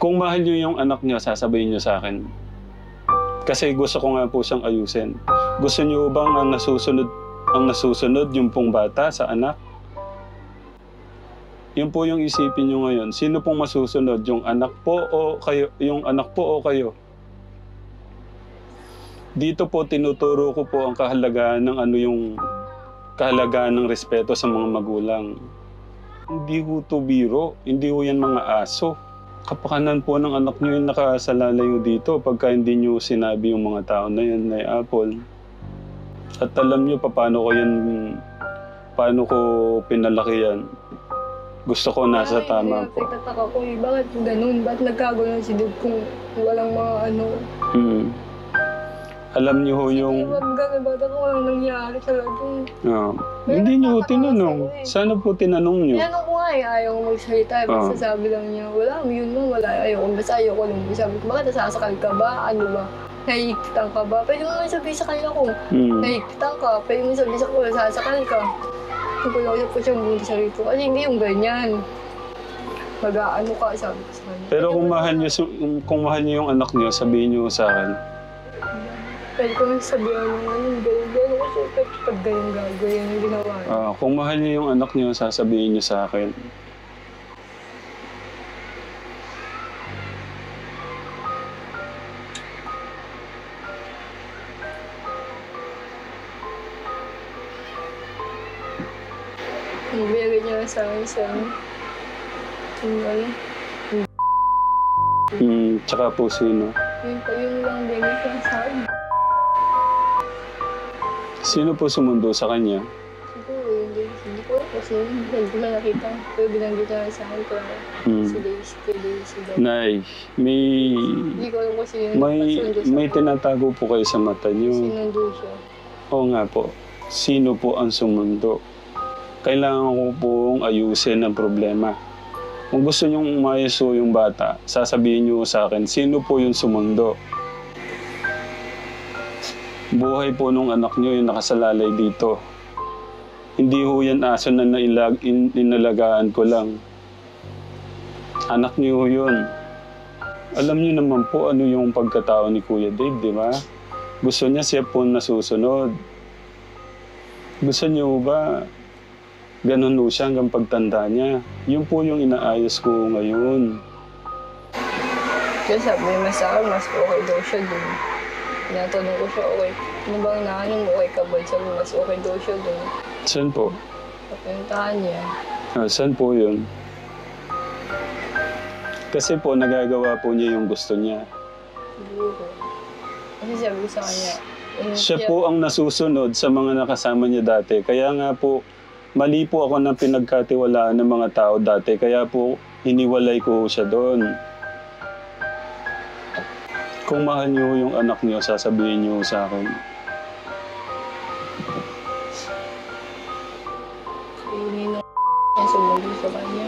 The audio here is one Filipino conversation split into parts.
Kung mahal niyo yung anak niyo, sasabihin niyo sa akin. Kasi gusto ko nga po siyang ayusin. Gusto niyo bang ang nasusunod yung pong bata sa anak? Yun po yung isipin niyo ngayon. Sino pong masusunod? Yung anak po o kayo? Yung anak po o kayo? Dito po tinuturo ko po ang kahalagahan ng yung kahalagahan ng respeto sa mga magulang. Hindi ho to biro. Hindi ho yan mga aso. Kapakanan po ng anak niyo yung nakasalalayo dito pagka hindi niyo sinabi yung mga tao na yun na Apple. At alam niyo paano ko pinalaki yan. Gusto ko nasa tama po. Nagtataka ko bakit ganun? Ba't nagkagulo si Dave kung walang mga ano? Alam niyo ho yung... Ba't ako walang nangyari talaga? Hindi niyo ho tinanong. Sana po tinanong niyo. Tinanong ko nga ayaw ko magsalita. Basta sabi lang niya, wala, yun mo, wala, ayaw ko. Basta ayaw ko lang. Sabi ko, bakit nasasakal ka ba? Ano ba? Naiikitan ka ba? Pwede mo sabihin sa kanila ko. Naiikitan ka. Pwede mo sabihin sa kanila, nasasakal ka. Nagkulawin ko siyang buti sa rito. Kasi hindi yung ganyan. Mag-aano ka, sabi ko sa kanya. Pero kung mahal niyo yung anak niyo, sabihin niyo sa akin. Pwede ko sabihan ng gano'n ko siya. Pag ganyan gagawin yung ginawa niya. Kung mahal niyo yung anak niyo, sasabihin niyo sa akin. Ang biyagay niya sa akin sa Tsaka po sino? Yun lang biyagay siya sa akin. Sino po sumundo sa kanya? Siguro, hindi ko kasi hindi ko na nakita. Pero binanggit niya sa akin ko si Daisy daw. Nay, Hindi ko alam kasi yun. may tinatago po kayo sa mata niyo. Sinundo siya. Oo nga po. Sino po ang sumundo? Kailangan ko pong ayusin ang problema. Kung gusto niyong umayos po yung bata, sasabihin niyo sa akin, sino po yung sumundo? Buhay po nung anak niyo yung nakasalalay dito. Hindi ho yan aso na inalagaan ko lang. Anak niyo yun. Alam niyo naman po ano yung pagkatao ni Kuya Dave, di ba? Gusto niya siya po nasusunod. Gusto niyo ba ganun ho siya hanggang pagtanda niya? Yun po yung inaayos ko ngayon. Kaya sabi niya sa akin, mas okay daw siya dun. Tinatanong ko siya, okay. Ano bang naano mo, okay ka ba? Sabi mas okay daw siya dun. Saan po? Papuntahan niya. Saan po yun? Kasi po, nagagawa po niya yung gusto niya. Siguro. Kasi sabi ko sa kanya, Siya po ang nasusunod sa mga nakasama niya dati. Kaya nga po, mali po ako ng pinagkatiwalaan ng mga tao dati. Kaya po, iniwalay ko siya doon. Kung mahal niyo yung anak niyo, sasabihin niyo sa akin. Ninong niya sumundo sa kanya.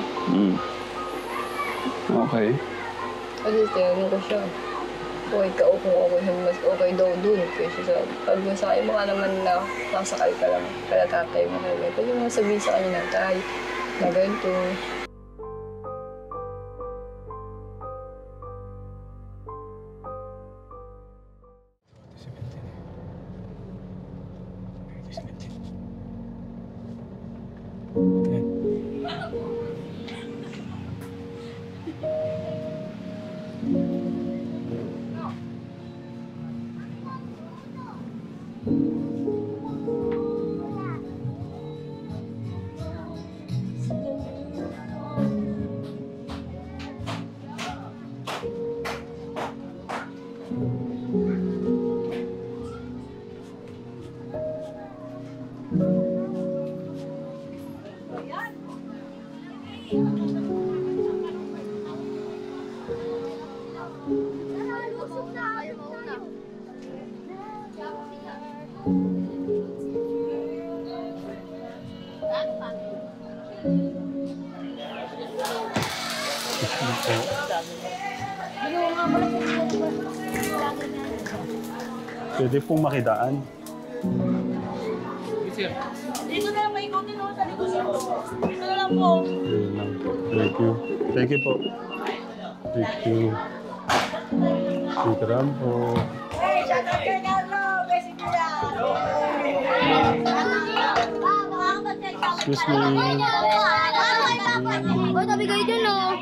Okay. Kasi tinanong ko siya, okay ka o kung okay, mas okay daw dun. Kasi pag sa akin, baka naman na nasakal ka lang, kaya tatay mo kayo. Pwede mo sabihin sa kanya na tay, na ganito. Pwede pong makidaan. Dito na lang may ikutin mo sa likod nito. Dito na lang po. Thank you. Thank you po. Thank you. Thank you, Rambo. Hey, shout out kay Carlo! Besi kuya! Excuse me. Oh, tabi kayo dyan, oh.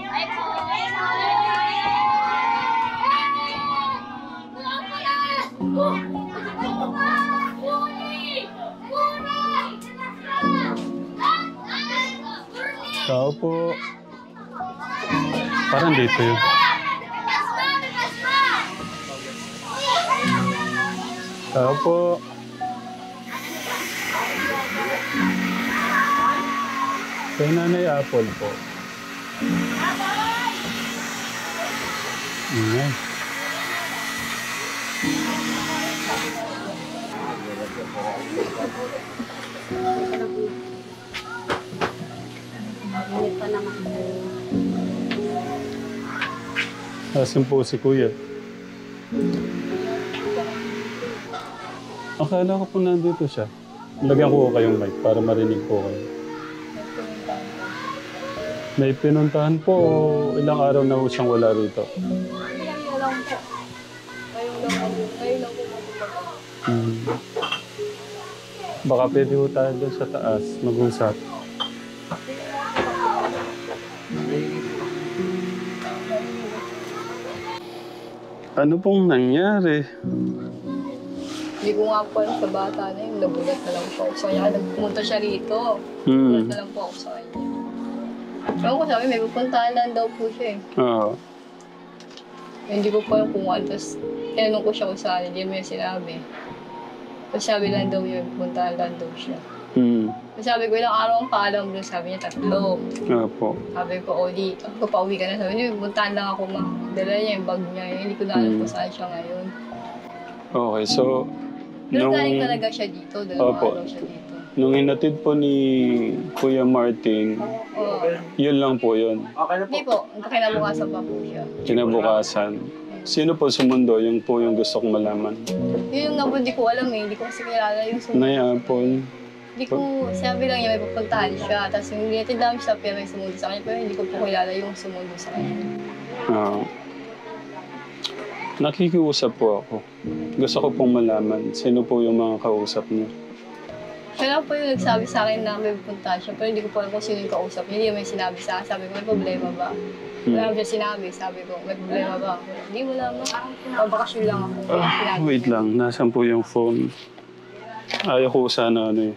Tao po. Parang dito yun. Tao po. Kay Nanay Apple po. Ayan. Asan po si Kuya? Akala ko po nandito siya. Lagyan ko kayong mic para marinig po kayo. May pinuntahan po o ilang araw na po siyang wala rito? Ngayon lang po. Ngayon lang po matutupad. Baka pwede po tayo doon sa taas mag-usap. Ano pong nangyari? Hindi ko nga po alam sa bata na yun. Nabulat na lang po ako sa kanya. Nagpumunta siya rito. Nabulat na lang po ako sa kanya. Ewan ko sabi, may pupuntahan lang daw po siya eh. Oo. Hindi ko pa yung kung ano. Tapos tinanong ko siya kung saan. Hindi mo yung sinabi. Tapos sabi lang daw yun, pupuntahan lang daw siya. Tapos sabi ko, ilang araw ang paalam doon. Sabi niya, 3. Opo. Sabi ko, o di, ako pauwi ka na. Sabi niya, pupuntahan lang ako ma. Dala niya yung bag niya. Hindi ko na alam kung saan siya ngayon. Okay, so... Pero galing talaga siya dito. Dalawang araw siya dito. Nung hinatid po ni Kuya Martin, Oo. yun lang po yun. Hindi po, kinabukasan pa po siya. Kinabukasan. Sino po sumundo? Yung po yung gusto kong malaman. Yun yung nga po, hindi ko alam eh. Hindi ko kasi kilala yung sumunod. Nay Apple. Hindi ko, sabi lang niya may pupuntahan siya. Tapos yung related namin siya, pero may sumundo sa kanya. Pero hindi ko po kilala yung sumundo sa kanya. Nakikiusap po ako. Gusto ko pong malaman sino po yung mga kausap niyo. Siya lang po yung nagsabi sa akin na may pupuntahan siya. Pero hindi ko po alam kung sino yung kausap niya. Hindi may sinabi sa akin. Sabi ko, may problema ba? Wala naman siya sinabi. Sabi ko, may problema ba? Hindi mo naman. Pabakasyon lang ako. Wait lang, nasan po yung phone? Ayaw ko sana ano eh.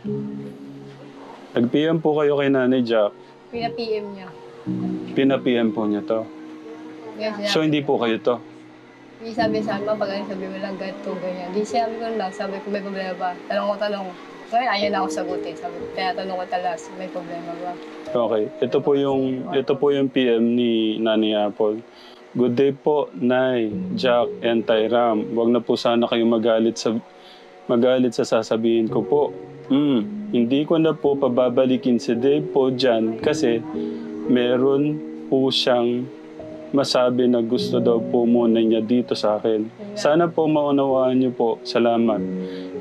Nag-PM po kayo kay Nanay Jack. Pina-PM niya. Pina-PM po niya to. Ngayon So hindi po kayo to? Hindi sabi sa akin, pag sabi mo lang ganito, ganyan. Di sabi ko lang, sabi ko may problema ba? Tanong. Ngayon ayaw na ako sagutin. Sabi ko, kaya tanong ko talas, may problema ba? Okay. Ito po yung PM ni Nanay Apple. Good day po, Nay, Jack, and Tyram. Huwag na po sana kayong magalit sa sasabihin ko po. Hindi ko na po pababalikin si Dave po dyan kasi meron po siyang masabi na gusto daw po muna niya dito sa akin. Sana po maunawaan niyo po. Salamat.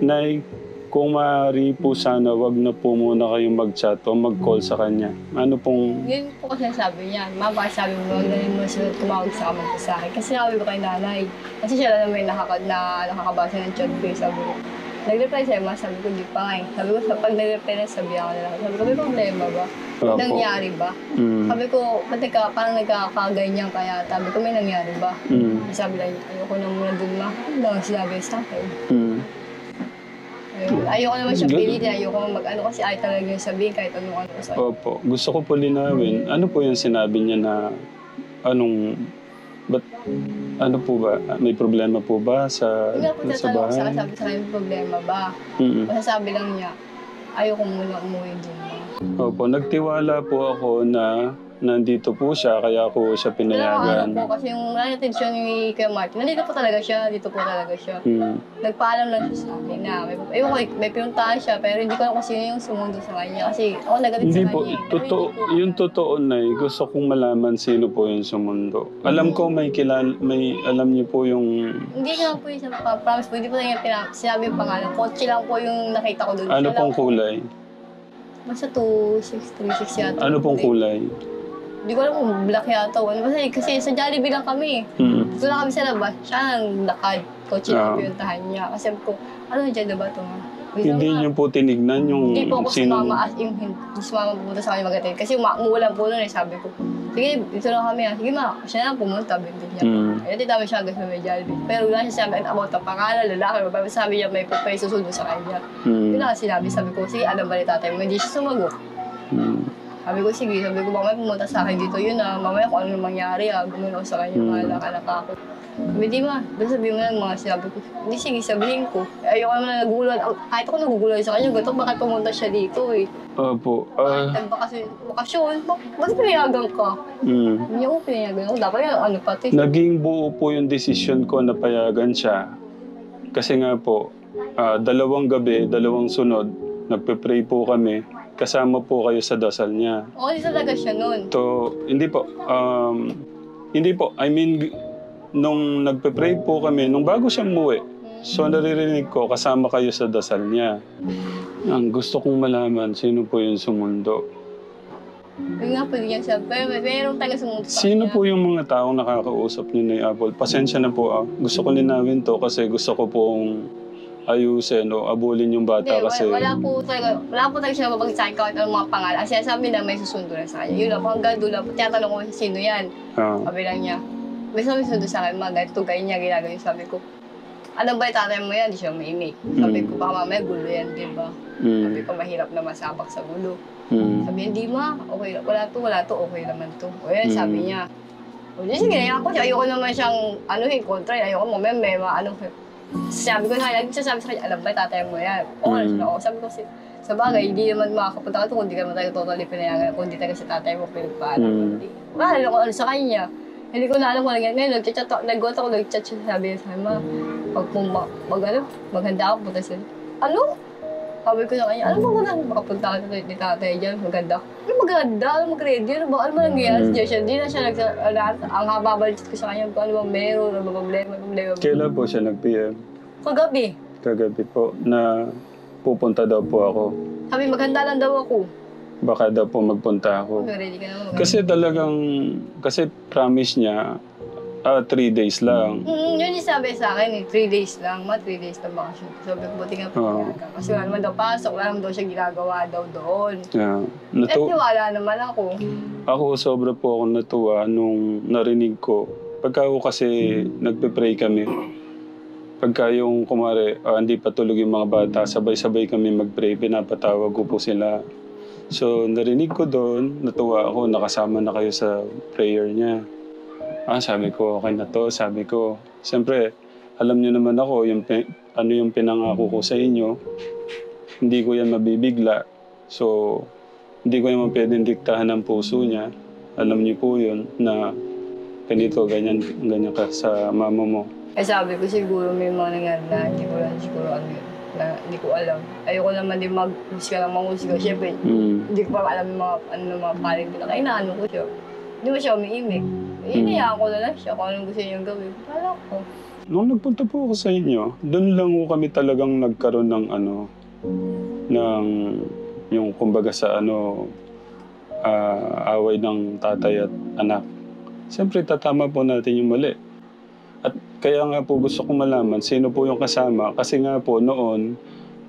Nay, kung maaari po sana, wag na po muna kayong mag-chat o mag-call sa kanya. Ano pong... Yun po kasi sabi niya, baka sabi mo, wag na rin mo sunod tumawag sa amin sa akin. Kasi sabi ko kay nanay, kasi siya lang naman nakakabasa ng chat ko. Sabi ko, nag-reply siya, sabi ko, di pa nga eh. Sabi ko, pag nag-reply na, sabi ako na lang. Sabi ko, may problema ba? Opo. Nangyari ba? Sabi ko, pati ka, parang nagkakaganyan kaya. Sabi ko, may nangyari ba? Sabi lang, ayoko na muna dun ma. Ano lang sinabi sa akin. Ayoko naman siya pilitin, ayoko mag-ano kasi ay talaga yung sabihin kahit ano sa'yo. Opo. Gusto ko po linawin. Ano po yung sinabi niya na ano po ba? May problema po ba sa Hindi nga po bahay? tatanong sa akin, sabi sa akin, may problema ba? Masasabi lang niya, ayoko muna umuwi dun ma. Opo. Nagtiwala po ako na nandito po siya, kaya ako siya Pero pinayagan. ano po, kasi yung attention ni Kuya Martin, nandito po talaga siya, dito po talaga siya. Nagpaalam lang siya sa akin na may pinuntahan siya, pero hindi ko alam kung sino yung sumundo sa kanya. Kasi ako nagalit Hindi sa po, kanya. totoo, yung totoo na gusto kong malaman sino po yung sumundo. Alam ko may alam niyo po yung... Hindi nga po yung promise po, hindi po na niya sinabi yung pangalan. Kotse lang po yung nakita ko doon. Ano pong kulay? Basta 2636 yata. Ano pong kulay? Hindi ko alam kung black yata o ano. Kasi sa Jollibee lang kami. Dito lang kami sa labas. Siya nang lakad. Kotse na pinuntahan niya. Kasi sabi ko, ano dyan na ba ito nga? Hindi niyo po tinignan yung Hindi po ako sino... sumama as in, hindi sumama pumunta sa kanya mag-attend. Kasi umuulan po nun eh, sabi ko. Sige, dito lang kami ah. Sige ma, siya na pumunta, bintin niya. Kaya titami siya hanggang sa may Jollibee. Pero wala siya sabi about ang pangalan, lalaki, babae. Sabi niya may pupay susunod sa kanya. Yun lang sinabi, sabi ko, sige, alam ba ni tatay mo? Hindi siya sumagot. Sabi ko, sige, sabi ko, mamaya pumunta sa akin dito yun ah. Mamaya kung ano mangyari ah, gumano sa kanya, mahala ka na ako. Sabi, di ma, doon sabihin mo lang mga sinabi ko. Hindi, sige, sabihin ko. Ayoko naman na nagugulan. Kahit ako nagugulan sa kanya, gato, bakit pumunta siya dito eh. Opo. Bakit kasi bakasyon, ba't pinayagan ka? Hindi ako pinayagan ako, dapat yan, ano pati. Naging buo po yung desisyon ko na payagan siya. Kasi nga po, 2 gabi, 2 sunod, nagpe-pray po kami. Kasama po kayo sa dasal niya. Oo, hindi talaga siya nun. Hindi po. Hindi po. I mean, nung nagpe-pray po kami, nung bago siya umuwi, so naririnig ko, kasama kayo sa dasal niya. Ang gusto kong malaman, sino po yung sumundo? Yun nga po niya siya, pero mayroong taga sumunod sa Sino kanya. po yung mga taong nakakausap niyo na Apple? Pasensya na po Gusto ko linawin to kasi gusto ko pong ayusin o abulin yung bata Hindi, kasi... wala po talaga siya mabagay sa akin kahit anong mga pangalan. Kasi sabi na may susundo na sa kanya. Yun lang po, hanggang doon lang po. Tinatanong ko sino yan. Sabi lang niya, may susundo sa akin, mga ganito, ganyan niya ginagawa. Sabi ko, ano ba yung tatay mo yan? Di siya maimik. Sabi ko, baka mamaya gulo yan, di ba? Sabi ko, mahirap na masabak sa gulo. Sabi niya, di ma, okay, wala to, okay naman to. O yan, sabi niya. O di, sige, ako siya, ayoko naman siyang, kontra, ayoko mo, may sabi ko na, lagi siya sabi sa kanya, alam ba, tatay mo yan? Oo, sabi ko, sa bagay, hindi naman makakapunta ka ito kung hindi ka naman tayo totally pinayagan, kung hindi tayo sa tatay mo pinagpaalam. Wala ko ano sa kanya. Hindi ko na alam kung ano ganyan. Ngayon, nag-got ako, nag-chat siya, sabi niya sa kanya, maghanda ako, punta siya. Ano? Sabi ko sa kanya, ano ba makapunta ka ni tatay dyan, maganda. Ano maganda? Ano mag-ready? Ano ba nangyayari siya? Hindi na siya ang hababalik ko sa kanya, kung ano ba meron, ano ba problema. Kailan po siya nag-PM? Kagabi. Kagabi po na pupunta daw po ako. Sabi, maganda lang daw ako. Baka daw po magpunta ako. Ready ka na Kasi promise niya, 3 days lang. Yun yung sabi sa akin 3 days lang. 3 days na bakasyon. Sabi ko, buti nga pinayagan. Kasi wala naman daw pasok, wala naman daw siya ginagawa daw doon. Tiwala naman ako. Ako sobra po ako natuwa nung narinig ko. Pagka ako kasi nagpe-pray kami, pagka yung kumare, hindi pa tulog yung mga bata, sabay-sabay kami mag-pray, pinapatawag ko po sila. So narinig ko doon, natuwa ako, nakasama na kayo sa prayer niya. Sabi ko, okay na to. Sabi ko, siyempre, alam niyo naman ako, ano yung pinangako ko sa inyo. Hindi ko yan mabibigla. So, hindi ko naman pwedeng diktahan ng puso niya. Alam niyo po yun, na ganito, ganyan ka sa mama mo. Sabi ko, siguro may mga nangyari na hindi ko lang siguro ano yun. Na hindi ko alam. Ayoko naman din mag-husga ng manghusga. Siyempre, hindi ko pa alam yung mga paling ko na. Kaya naano ko siya. Hindi mo siya umiimik. Inayaan ko na lang siya kung anong gusto niyang gawin. Wala ko. Nung nagpunta po ako sa inyo, doon lang ko kami talagang nagkaroon ng yung kumbaga sa away ng tatay at anak. Siyempre, tatama po natin yung mali. At kaya nga po gusto kong malaman sino po yung kasama. Kasi nga po noon,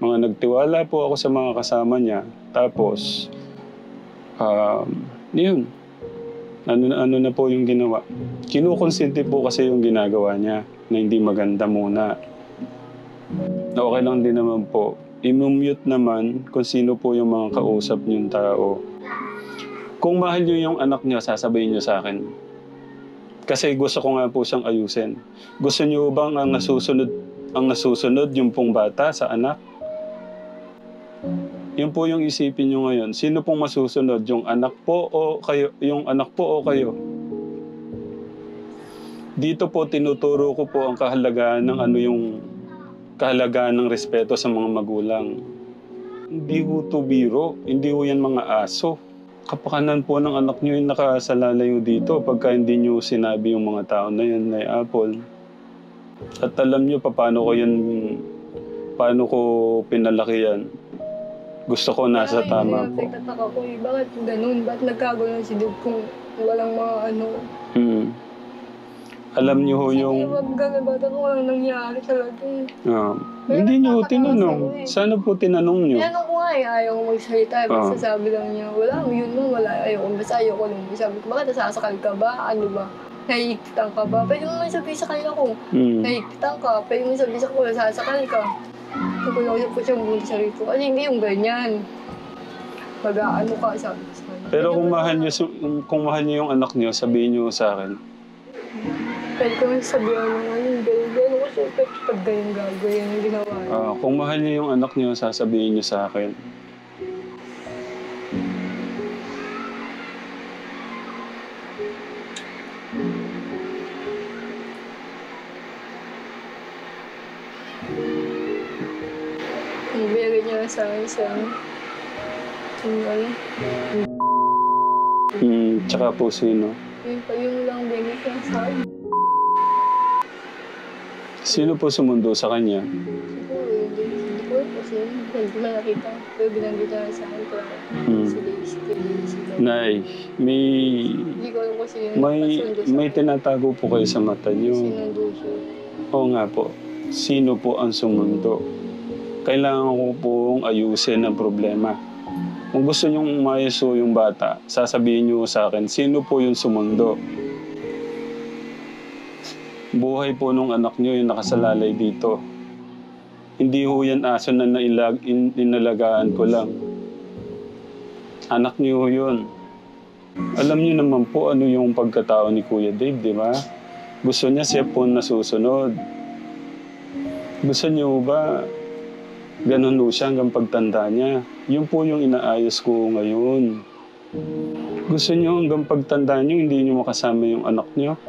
mga nagtiwala po ako sa mga kasama niya. Tapos, yun. Ano na po yung ginawa. Kinukonsente po kasi yung ginagawa niya na hindi maganda muna. Okay lang din naman po. I-mute naman kung sino po yung mga kausap niyong tao. Kung mahal niyo yung anak niya, sasabihin niyo sa akin. Kasi gusto ko nga po siyang ayusin. Gusto niyo bang ang nasusunod yung pong bata sa anak? Yun po yung isipin nyo ngayon. Sino pong masusunod? Yung anak po o kayo? Yung anak po o kayo? Dito po tinuturo ko po ang kahalagahan ng kahalagahan ng respeto sa mga magulang. Hindi ho to biro. Hindi ho yan mga aso. Kapakanan po ng anak nyo yung nakasalalayo dito pagka hindi nyo sinabi yung mga tao na yun na Apple. At alam nyo paano ko pinalaki yan. Gusto ko nasa tama po. Nagtataka ko bakit ganun? Bakit nagkagulo si Dug kung Walang mga ano. Hmm. Alam niyo ho yung... Sige, wag gagabata ko walang nangyari talaga eh. Hindi niyo ho nakakatawa tinanong. sa'yo eh. Sana po tinanong niyo. Tinanong ko nga eh, ayaw ko magsalita. Basta sabi lang niya, wala, yun mo, wala, ayaw ko. Basta ayaw ko lang. Sabi ko, bakit nasasakal ka ba? Ano ba? Naiikitan ka ba? Pwede mo naman sabihin sa kanila kung naiikitan ka. Pwede mo sabihin sa kanila, nasasakal ka. Nakulawin po siyang buong sarili ko. Kasi hindi yung ganyan. Mag-aano ka, sabi ko sa kanya. Pero kung mahal niyo yung anak niyo, sabihin niyo sa akin. Pwede ko naman sabihan mo nga yung gano'n ko siya. Pag ganyan gagawin yung ginawa niya. Kung mahal niyo yung anak niyo, sasabihin niyo sa akin. Ibigay niya sa akin sa ano. Tsaka po sino? Yung lang bigay niya sa akin. Sino po sumundo sa kanya? Siguro, hindi ko kasi hindi ko nakita. Pero binanggit niya sa akin ko si Daisy. Nay, Hindi ko alam kasi yung may tinatago po kayo sa mata niyo. sinundo siya. Oo nga po. Sino po ang sumundo? Kailangan ko pong ayusin ang problema. Kung gusto niyong umayos po yung bata, sasabihin niyo sa akin, sino po yung sumundo? Buhay po nung anak niyo yung nakasalalay dito. Hindi ho yan aso na inalagaan ko lang. Anak niyo yun. Alam niyo naman po ano yung pagkatao ni Kuya Dave, di ba? Gusto niya siya po nasusunod. Gusto niyo ba ganun ho siya hanggang pagtanda niya? Yun po yung inaayos ko ngayon. Gusto niyo hanggang pagtanda niyo, hindi niyo makasama yung anak niyo?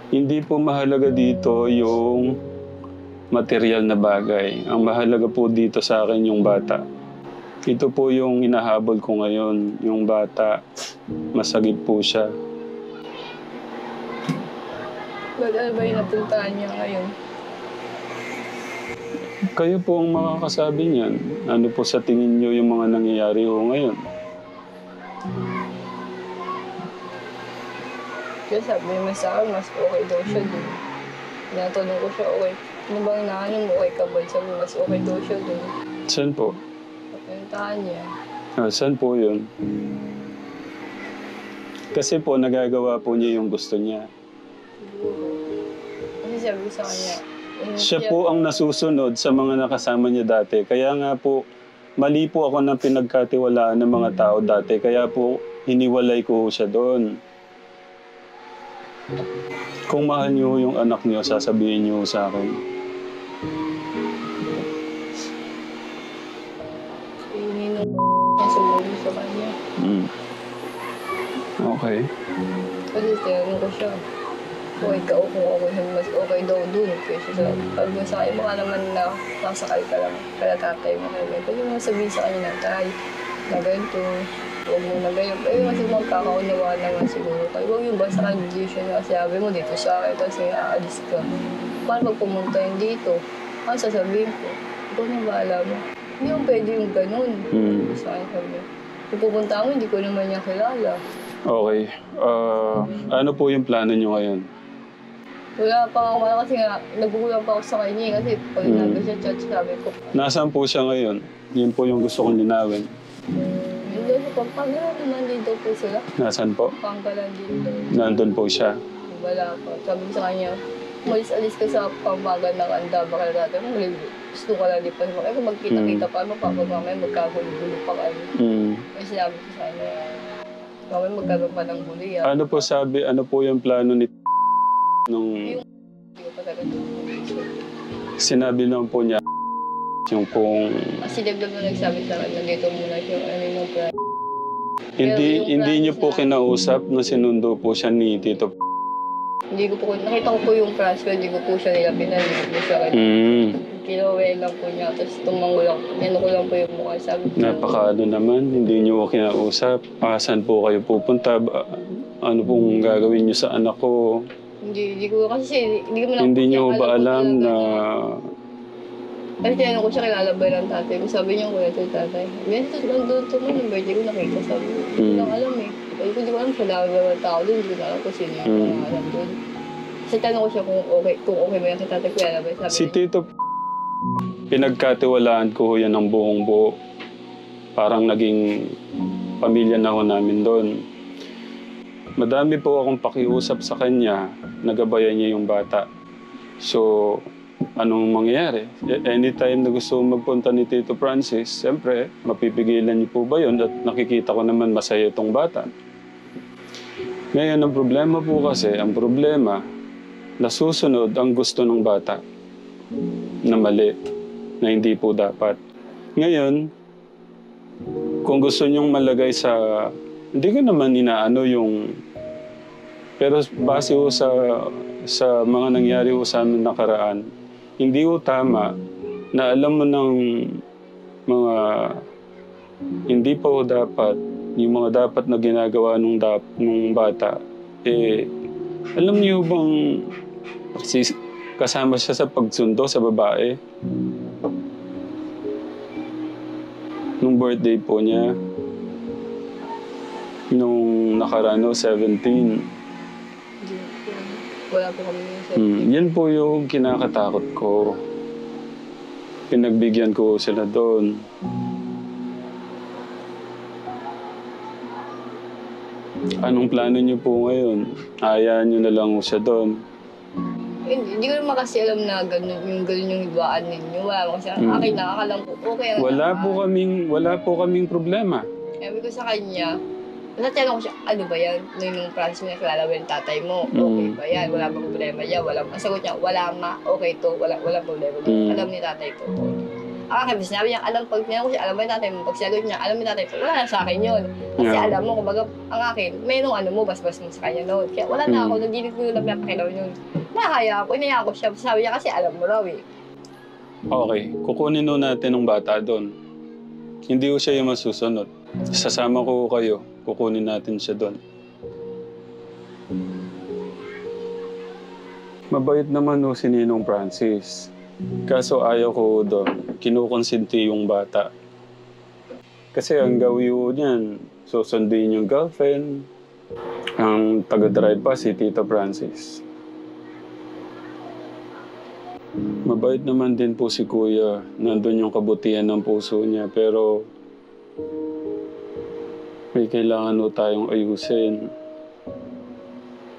Hindi po mahalaga dito yung material na bagay. Ang mahalaga po dito sa akin yung bata. Ito po yung hinahabol ko ngayon. Yung bata, masagip po siya. Ano ba yung napuntahan niya ngayon? Kayo po ang makakasabi niyan. Ano po sa tingin niyo yung mga nangyayari ho ngayon? Kaya sabi niya sa akin, mas okay daw siya dun. Tinatanong ko siya, okay. Ano bang inaano mo? Okay ka ba? Sabi mas okay daw siya dun. Saan po? Napuntahan niya. Saan po yun? Kasi po nagagawa po niya yung gusto niya. Siguro. Kasi sabi ko sa kanya, Siya po ang nasusunod sa mga nakasama niya dati. Kaya nga po, mali po ako ng pinagkatiwalaan ng mga tao dati. Kaya po, hiniwalay ko siya doon. Kung mahal niyo yung anak niyo, sasabihin niyo sa akin. Ininong niya sumulo sa kanya. Okay. Kasi tinanong ko siya, okay ka o kung ako mas okay daw dun. Kasi sabi mo sa akin, baka naman na nasakal ka lang. Kaya tatay mo kayo. Pwede mo sabihin sa kanya na tay, na ganito. Huwag mo na ganyan. Pero kasi magkakaunawa naman siguro kayo. Huwag yung basta condition na sabi mo dito sa akin kasi aalis ka. Paano pag pumunta yun dito? Ano sasabihin ko? Ikaw na bahala mo. Hindi mo pwede yung ganun. Sa akin sabi. Kung pupunta ako, hindi ko naman niya kilala. Okay. Ano po yung plano niyo ngayon? Wala pa ako kasi nga, nagugulang pa ako sa kanya kasi pag nandun siya church, sabi ko. Nasaan po siya ngayon? Yun po yung gusto kong linawin. Hindi sa Pampanga naman dito po sila. Nasaan po? Pampanga dito. Nandun po siya. Wala pa. Sabi ko sa kanya, malis-alis ka sa Pampanga ng anda, baka natin mo, gusto ka lang di pa. Kaya kung magkita-kita pa, mamaya magkagulo-gulo pa kayo. May sinabi ko sa kanya, mamaya magkaroon pa ng huli. Ano po sabi, ano po yung plano ni nung Hindi ko pa talaga sinabi naman po niya yung kung kasi Debdeb na nagsabi sa akin, dito muna siya, ano yung plan. hindi niyo po kinausap na sinundo po siya ni Tito. Hindi ko po, nakita ko po yung plans, pero hindi ko po siya nilapinan, hindi ko po siya kinawin lang po niya, tapos tumango lang, nino ko lang po yung mukha, sabi ko. Napakaano naman, hindi niyo ko kinausap. Saan po kayo pupunta? Ano pong gagawin niyo sa anak ko? Hindi ko kasi, hindi ko Hindi niyo ba alam na Kasi tinanong ko siya, kilala ba ng tatay ko? Sabi niya, kuya ito yung tatay. Ganito, nandun ito mo, yung birthday ko nakita. Sabi ko, hindi ko lang alam eh. Sabi ko, hindi ko alam sa dami ng tao doon, hindi ko alam kung sino yung mga alam doon. Kasi tanong ko siya kung okay ba yung kay tatay ko, alam ba? Sabi Si niya, Tito, pinagkatiwalaan ko yan ng buong buo. Parang naging pamilya na ho namin doon. Madami po akong pakiusap sa kanya, nagabayan niya yung bata. So, anong mangyayari? Anytime na gusto magpunta ni Tito Francis, siyempre, mapipigilan niyo po ba yun? At nakikita ko naman masaya itong bata. Ngayon, ang problema po kasi, nasusunod ang gusto ng bata na mali, na hindi po dapat. Ngayon, kung gusto niyong malagay sa... Hindi ko naman inaano yung... Pero base ho sa mga nangyari ho sa amin nakaraan, hindi ho tama na alam mo ng mga... Hindi pa ho dapat, yung mga dapat na ginagawa nung bata, alam niyo bang kasama siya sa pagsundo sa babae? Nung birthday po niya, nung nakarano, 17. wala po kami yung Yan po yung kinakatakot ko. Pinagbigyan ko sila doon. Anong plano niyo po ngayon? Hayaan niyo na lang siya doon. Hindi ko naman kasi alam na ganun yung hidwaan ninyo. Wala mo kasi akin nakakalang po. Okay lang Wala po kaming problema. Sabi ko sa kanya, natanong ko siya, ano ba yan? Nung process mo na kilala mo yung tatay mo, okay ba yan? Wala bang problema yan? Ang sagot niya, wala nga, okay to, wala problema. Alam ni tatay ko to. Kasi sinabi niya, pag tinanong ko siya, alam mo yung tatay mo? Pag sinagot niya, alam mo yung tatay ko, wala na sa akin yun. Kasi alam mo, kumbaga, ang akin, may nung ano mo, basbas mo sa kanya noon. Kaya wala na ako, nagdinig ko yung napakilaw yun. Nakaya ako, inaya ko siya. Sabi niya kasi, alam mo raw eh. Okay, kukunin nun natin ng bata doon. Hindi ko siya yung masusunod. Sasama ko kayo, kukunin natin siya doon. Mabait naman no si Ninong Francis. Kaso ayaw ko doon, kinukonsinti yung bata. Kasi ang gawin niyan, susunduin yung girlfriend. Ang taga-drive pa si Tito Francis. Mabait naman din po si Kuya. Nandun yung kabutihan ng puso niya. Pero may kailangan ho tayong ayusin.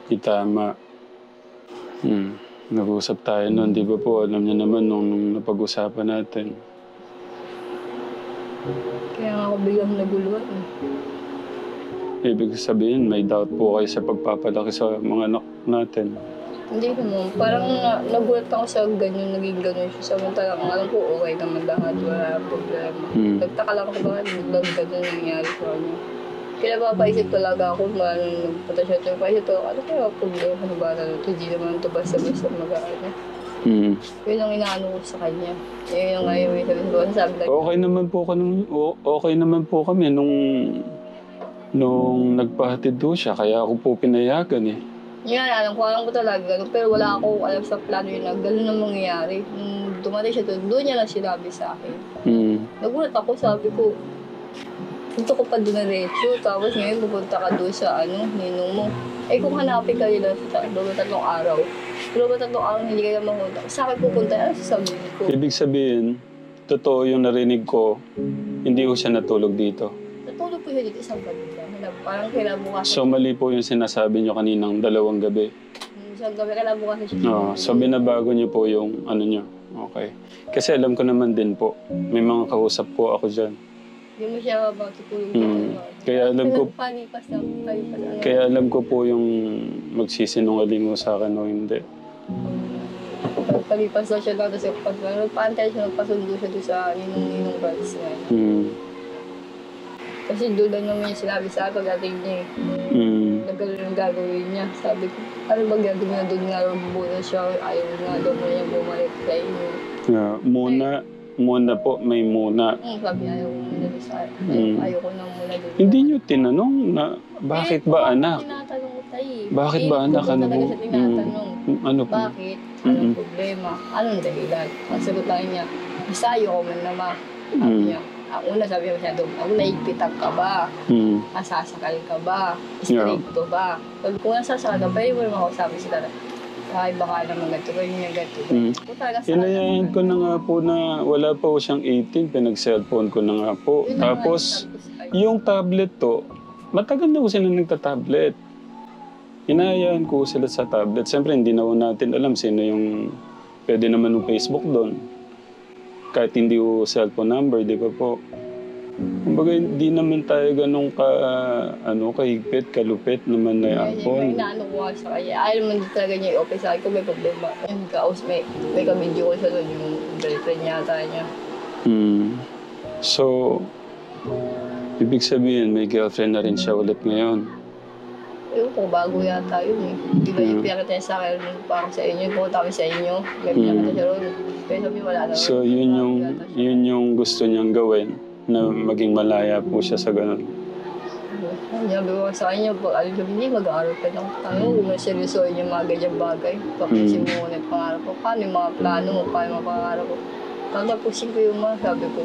Itama. Nag-usap tayo noon, di ba po? Alam niya naman nung napag-usapan natin. Kaya nga ako biglang naguluhan eh. Ibig sabihin, may doubt po kayo sa pagpapalaki sa mga anak natin. Hindi naman. Parang nagulat ako sa ganyan, naging ganun siya. Samantalang alam ko, okay naman lahat, wala problema. Nagtaka lang ako bakit biglang ganun nangyari sa kanya. Kaya napapaisip talaga ako, nung nagpunta siya ito, paisip ko, ano kaya problema na ba na ito? Hindi naman ito basta-basta mag-aano. Yun ang inaano ko sa kanya. Yun ang ngayon, sabi lang. Okay naman po kami nung nagpahatid do siya, kaya ako po pinayagan eh. Yan, alam ko talaga ganun, pero wala akong alam sa plano yun na gano'n ang mangyayari. Nung dumating siya doon niya lang sinabi sa akin. Nagulat ako, sabi ko, punta ko pa doon na retso, tapos ngayon pupunta ka doon sa ninong mo. Kung hanapin ka nila sa 2-3 araw, pero 3 araw hindi ka na makunta. Sa akin pupunta, ano sasabihin ko? Ibig sabihin, totoo yung narinig ko, hindi ko siya natulog dito. Natulog po siya dito isang gabi lang. Parang kailabukasan. So mali po yung sinasabi niyo kaninang 2 gabi. Isang gabi kailabukasan siya. So binabago niyo po yung ano niyo. Okay. Kasi alam ko naman din po, may mga kausap po ako dyan. Hindi mo siya matutulog dito. Kaya alam ko... Palipas. Kaya alam ko po yung magsisinungaling mo sa akin o hindi. Palipas na siya lang, tapos nagpaantay siya, nagpasundo siya doon sa ninong branch niya. Kasi doon lang naman yung sinabi sa akin pagdating niya eh. Nagano'n yung gagawin niya. Sabi ko, ano ba gagawin niya doon nga muna siya, ayaw nga daw mo niya bumalik sa inyo. Muna po, may muna. Sabi ayaw ko muna doon sa ayaw ko na muna doon. Hindi niyo tinanong na bakit ba anak? Tinatanong ko tayo eh. Bakit ba anak? Ano talaga siya tinatanong. Ano po? Bakit? Anong problema? Anong dahilan? Ang sagot lang niya, basta ayoko man na ma. Sabi niya. Ang una sabi niya masyado, ang naigpitan ka ba? Nasasakal ka ba? Stricto ba? Sabi ko, nasasakal ka ba? Yung mga makasabi sila na, ay baka naman ganito ba, yun yung ganito ba? Inayahan ko na nga po na wala pa po siyang 18, pinag-cellphone ko na nga po. Tapos, yung tablet to, matagal na ko sila nagta-tablet. Inayahan ko sila sa tablet. Siyempre, hindi na po natin alam sino yung pwede naman ng Facebook doon. Kahit hindi ko cellphone number, di ba po? Kumbaga, hindi naman tayo ganun kahigpit, kalupit naman na May inaano ko nga sa kanya. Ayaw naman talaga niya i-open sa akin kung may problema. Yung kaos, may ka-video ko sa doon, yung girlfriend yata niya. So, ibig sabihin, may girlfriend na rin siya ulit ngayon. Ewan ko, bago yata yun eh. Di ba yung pinakita niya sa akin, parang sa inyo, pumunta kami sa inyo, may pinakita siya ron. Pero sabi, wala na. So, yun yung gusto niyang gawin, na maging malaya po siya sa ganun. Sabi ko sa kanya, pag alam sabi niya, mag-aaral pa lang tayo. Kung seryosohin yung mga ganyang bagay, tapusin mo muna yung pangarap ko. Paano yung mga plano mo, paano yung mga pangarap ko? Tatapusin ko yung mga, sabi ko.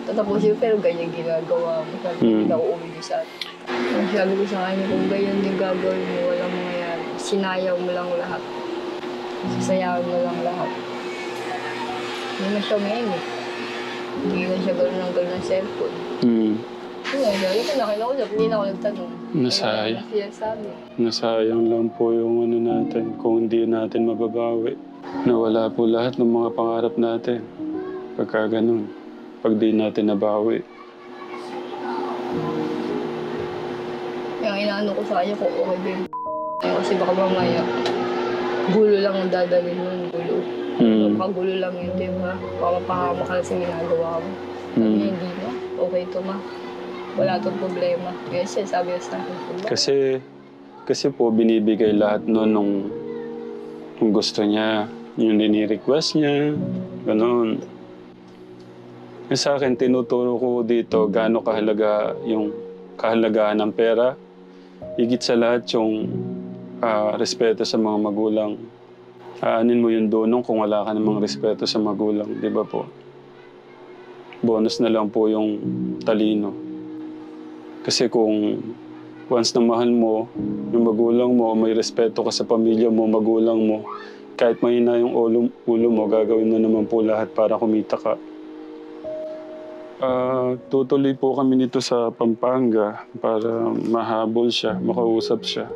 Tatapusin ko, pero ganyan ginagawa mo. Sabi ko, hindi ako uuwi sa atin. Sabi ko sa kanya, kung ganyan din gagawin mo, walang mangyayari. Sinayaw mo lang lahat. Sasayawin mo lang lahat. Hindi na siya ngayon eh. Hindi na siya gano'n ng cellphone. Sabi ko, nakinausap, hindi na ako nagtanong. Nasayang lang po yung natin kung hindi natin mababawi. Nawala po lahat ng mga pangarap natin. Pagka ganun. Pag di natin nabawi. Yung inaano ko sa kanya kung okay ba yung kasi baka mamaya gulo lang ang dadalhin nun, gulo. Gulo lang yun, di ba? Baka mapahamak ka sa ginagawa mo. Sabi niya, hindi na. Okay to ma. Wala tong problema. Yes, sabi niya sa akin. Kasi po binibigay lahat nun nung gusto niya. Yung nini-request niya. Ganon. Sa akin, tinuturo ko dito gaano kahalaga yung kahalagahan ng pera. Higit sa lahat yung respeto sa mga magulang. Aanin mo yung dunong kung wala ka namang respeto sa magulang, di ba po? Bonus na lang po yung talino. Kasi kung once na mahal mo yung magulang mo, may respeto ka sa pamilya mo, magulang mo, kahit mahina yung ulo mo, gagawin mo naman po lahat para kumita ka. Tutuloy po kami nito sa Pampanga para mahabol siya, makausap siya.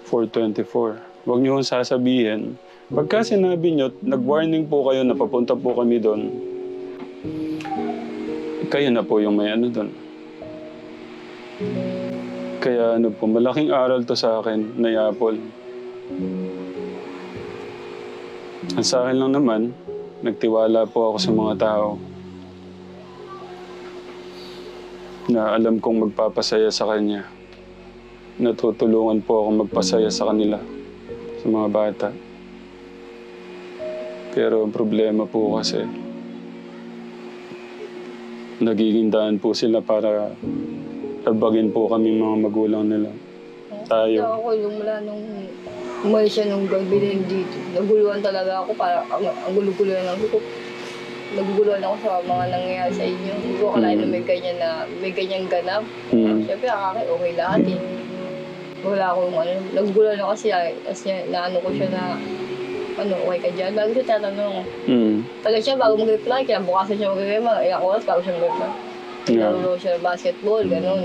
424. Huwag niyo sasabihin. Pagka sinabi niyo, nag-warning po kayo na papunta po kami doon, kayo na po yung may ano doon. Kaya ano po, malaking aral to sa akin na Apple. Ang sa akin lang naman, nagtiwala po ako sa mga tao. Na alam kong magpapasaya sa kanya. Natutulungan po ako magpasaya sa kanila, sa mga bata. Pero ang problema po kasi, nagiging daan po sila para tabagin po kami mga magulang nila. Tayo. Ako yung mula nung umalis siya nung gabi dito. Naguluhan talaga ako, para ang gulo-gulo lang ako. Naguguluhan ako sa mga nangyayari sa inyo. Hindi ko akalain na may ganyan ganap. Siyempre, okay lahat eh. Wala akong naguguluhan ako kasi naano ko siya na, okay ka dyan. Bago siya tatanong. Tagal siya, bago mag-reply, kaya bukasan siya mag-reply, ilang oras bago siya mag-reply. Nalaro siya basketball, gano'n.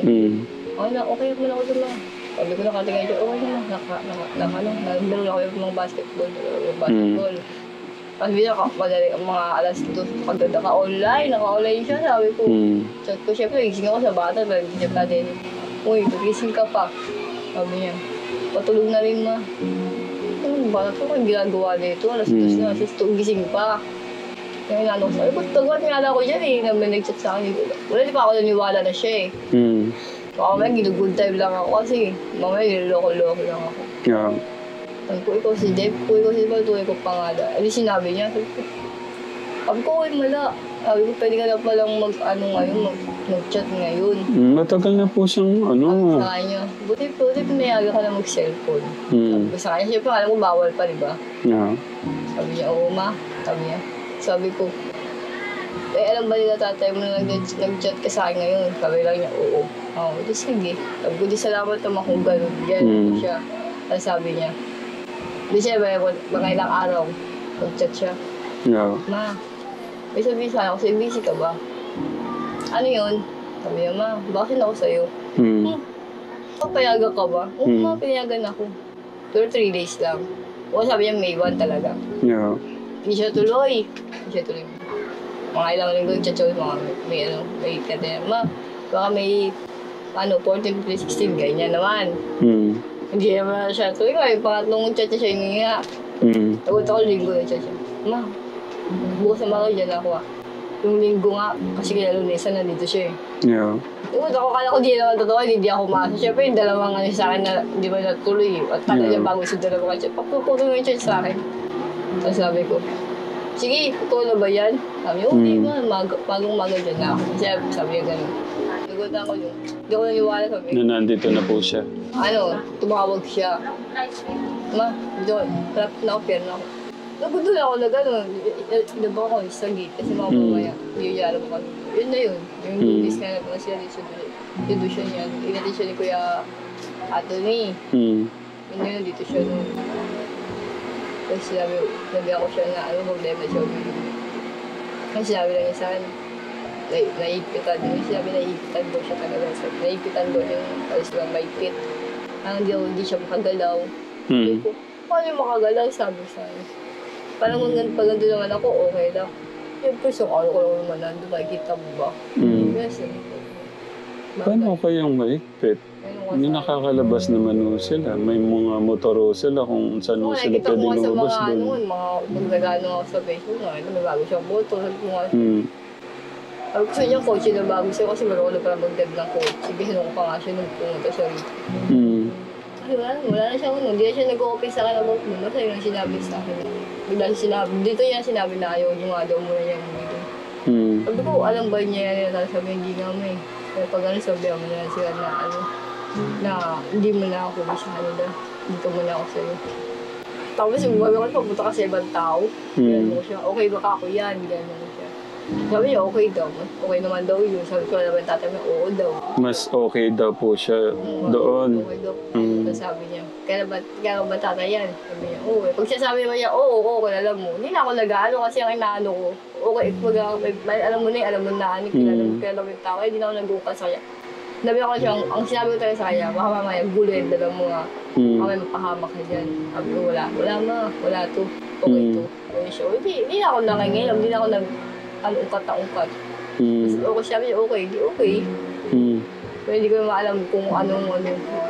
Okay mo na ako doon lang. Sabi ko nakatingin siya, okay na, nalaro ako yung mga basketball. Kasi madali ang mga alas 2, pag naka-online siya, sabi ko. Chat ko, syempre, gising ako sa bata, nag-chat natin. Uy, gising ka pa. Sabi niya, patulog na rin ma. Bata ko, kung ginagawa nito, alas 2 na, gising pa. Yung inano ko, sabi ko, tagot nga ako dyan eh, na may nag-chat sa akin. Wala, di pa ako naniwala na siya eh. Baka mamaya, ginugood time lang ako kasi mamaya, niloloko-loko lang ako. Yeah. Sabi ko, ikaw si Dave, ikaw si Baltuay ko pangalan. Ano sinabi niya? Sabi ko, mala. Sabi ko, pwede ka na palang mag-chat ngayon. Matagal na po siyang Sabi sa kanya, buti pinayaga ka na mag-cellphone. Sabi ko sa kanya, siyempre alam ko bawal pa, di ba? Yeah. Sabi niya, oo ma. Sabi niya. Sabi ko, Eh, alam ba nila tatay mo na nag-chat ka sa akin ngayon? Sabi lang niya, oo. Oo, di sige. Sabi ko, di salamat naman kung gano'n. Yan, siya. Tapos sabi niya, di siya, mga ilang araw, nag-chat siya. Yeah. Ma, may sabihin sa akin, kasi busy ka ba? Ano yun? Sabi niya, ma, bakit ako sa'yo? Papayagan ka ba? Oo, ma, pinayagan ako. Pero 3 days lang. O sabi niya, May 1 talaga. Yeah. Hindi siya tuloy. Mga ilang linggo, chat-chat, may kanya. Ma, baka may, 14, 15, 16, ganyan naman. Hindi naman siya tuloy. Yung pangatlong chat niya siya, hininga. Tagot ako linggo yung chat siya. Ma, bukas na mga dyan ako Yung linggo nga, kasi kaya Lunesa, nandito siya Yeah. Kala ko di naman totoo, hindi ako umasa. Siyempre, yung dalawang sa akin na di ba natuloy. At kala niya bago sa dalawang chat. Papuputo mo yung chat sa akin. Tapos sabi ko, sige, totoo na ba yan? Sabi niya, hindi ba, bagong maga dyan na ako. Kasi sabi niya ganun. Nagutan ko yun. Hindi ko naniwala sabi. Na nandito na po siya. Tumawag siya. Ma, dito, na-offer na ako. Nagutan ako na gano'n. Inabang ako sa gate kasi mga mamaya. Hindi yung alam ko. Yun na yun. Yung Lunis nga na sila dito siya niya. Inatid siya ni Kuya Anthony. Yun na yun, dito siya nun. Tapos sinabi ako siya na problema siya. Kasi sinabi lang niya sa akin, naipitan. Sinabi naipitan daw siya talaga. Naipitan daw yung palis lang maipit. Hindi siya makagalaw. Sabi ko, paano yung makagalaw? Sabi sa akin. Parang pag nandun naman ako, okay lang. Yung person, ko lang naman nandun, makikita mo ba? Yes. Paano kayong maikpit? Hindi nakakalabas naman sila. May mga motoro sila kung saan sila pwede lumabas doon. Mga magagano ako sa Facebook nga, may bago siyang motor. Gusto niya coach na bago siya kasi marunong na pala mag-dev ng coach. Sige, sinunod pa nga siya nung pumunta siya rito. Wala na siya hindi na siya nag-open sa akin about mo. Basta yun ang sinabi sa akin. Dito niya sinabi na ayaw yung nga daw muna niya dito. Sabi ko, alam ba niya yan? Sabi hindi nga may. Pero pag sabi mo na sila na hindi mo na ako sa kanila. Dito mo na ako sa'yo. Tapos yung bago ko, pupunta ka sa ibang tao. Gano'n ko siya, okay ba ka ako yan? Gano'n ko siya. Sabi niya, okay daw. Okay naman daw yun. Sabi ko naman tatay niya, oo daw. Mas okay daw po siya doon. Okay daw. Sabi niya, kaya ba tatay yan? Sabi niya, oo. Pag sasabi mo niya, oo, alam mo. Hindi na ako nag-ano kasi ang inaano ko. Okay, alam mo na, kaya alam yung tao, hindi na ako nag-upas sa kanya. Sabi ako siya, ang sinabi ko talaga sa kanya, baka mamaya, gulo yung dala mo nga. Mamaya mapahamak ka dyan. Sabi ko, wala to. Okay to. Sabi siya, hindi na ako nakingin, hindi na ako ungkat. Okay, sabi niya, okay, di okay. Pero hindi ko maalam kung anong.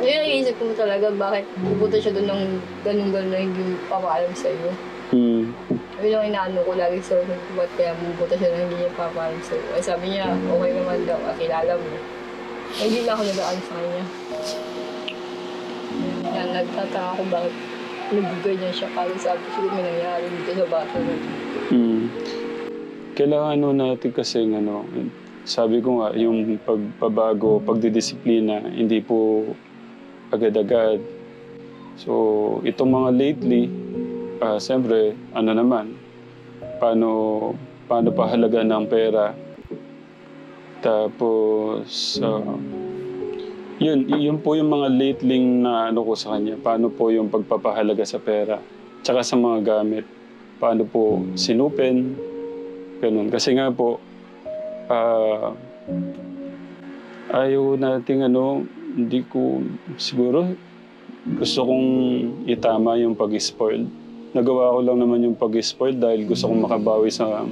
Yun ang iisip ko talaga, bakit pupunta siya doon ng ganun-ganun na hindi papaalam sa'yo. Yun ang inaano ko lagi sa ba't kaya pupunta siya na hindi niya papaalam sa'yo. Ay sabi niya, okay naman daw, kilala mo. Ay hindi na ako nagaan sa kanya. Yan, nagtataka ako bakit nag-ganyan siya kasi sabi siguro may nangyari dito sa bata na. Kailangan natin kasi sabi ko nga, yung pagbabago, pagdidisiplina, hindi po agad-agad. So, itong mga lately, siyempre, paano pahalaga ng pera. Tapos, yun po yung mga lately na ko sa kanya. Paano po yung pagpapahalaga sa pera. Tsaka sa mga gamit. Paano po sinupin. Ganun. Kasi nga po, ayaw nating hindi ko, siguro, gusto kong itama yung pag-spoiled. Nagawa ko lang naman yung pag-spoiled dahil gusto kong makabawi sa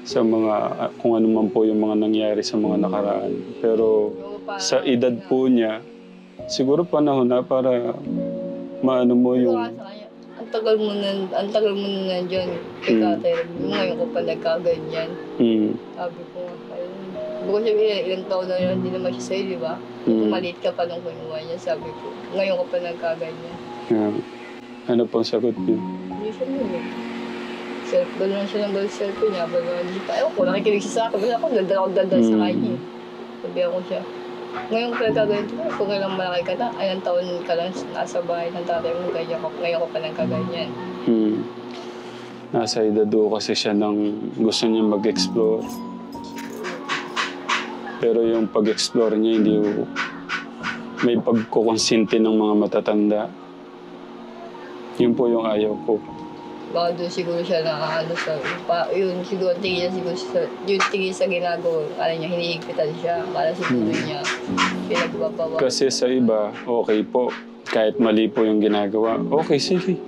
mga, kung ano man po yung mga nangyari sa mga nakaraan. Pero sa edad po niya, siguro panahon na para maano mo yung... Ang tagal mo na nandiyan kay tatay. Ngayon ko pa nagkaganyan. Sabi ko nga, buko siya ilang taon na yun, hindi naman siya sa'yo, di ba? Maliit ka pa nung kinuha niya, sabi ko. Ngayon ko pa nagkaganyan. Ano pong sagot niyo? Hindi siya nung balo lang siya ng cellphone niya, balo lang siya. Ayaw ko, nakikinig siya sa akin. Basta ako, daldal sa kanya. Sabi ako siya. Ngayon ko nagkaganyan, kung kailang malaki ka na, ilang taon ka lang nasa bahay ng tatay mo, ngayon ko pa nagkaganyan. Nasa edad do kasi siya ng gusto niya mag-explore. Pero yung pag-explore niya, hindi may pagkukonsinti ng mga matatanda. Yun po yung ayaw ko. Baka doon siguro siya na ano sa... yun siguro tingin niya siguro sa... Yung tingin sa ginagawa, kala niya hinihigpitan siya. Kala siguro niya pinagbabawa. Kasi sa iba, okay po. Kahit mali po yung ginagawa, okay, sige.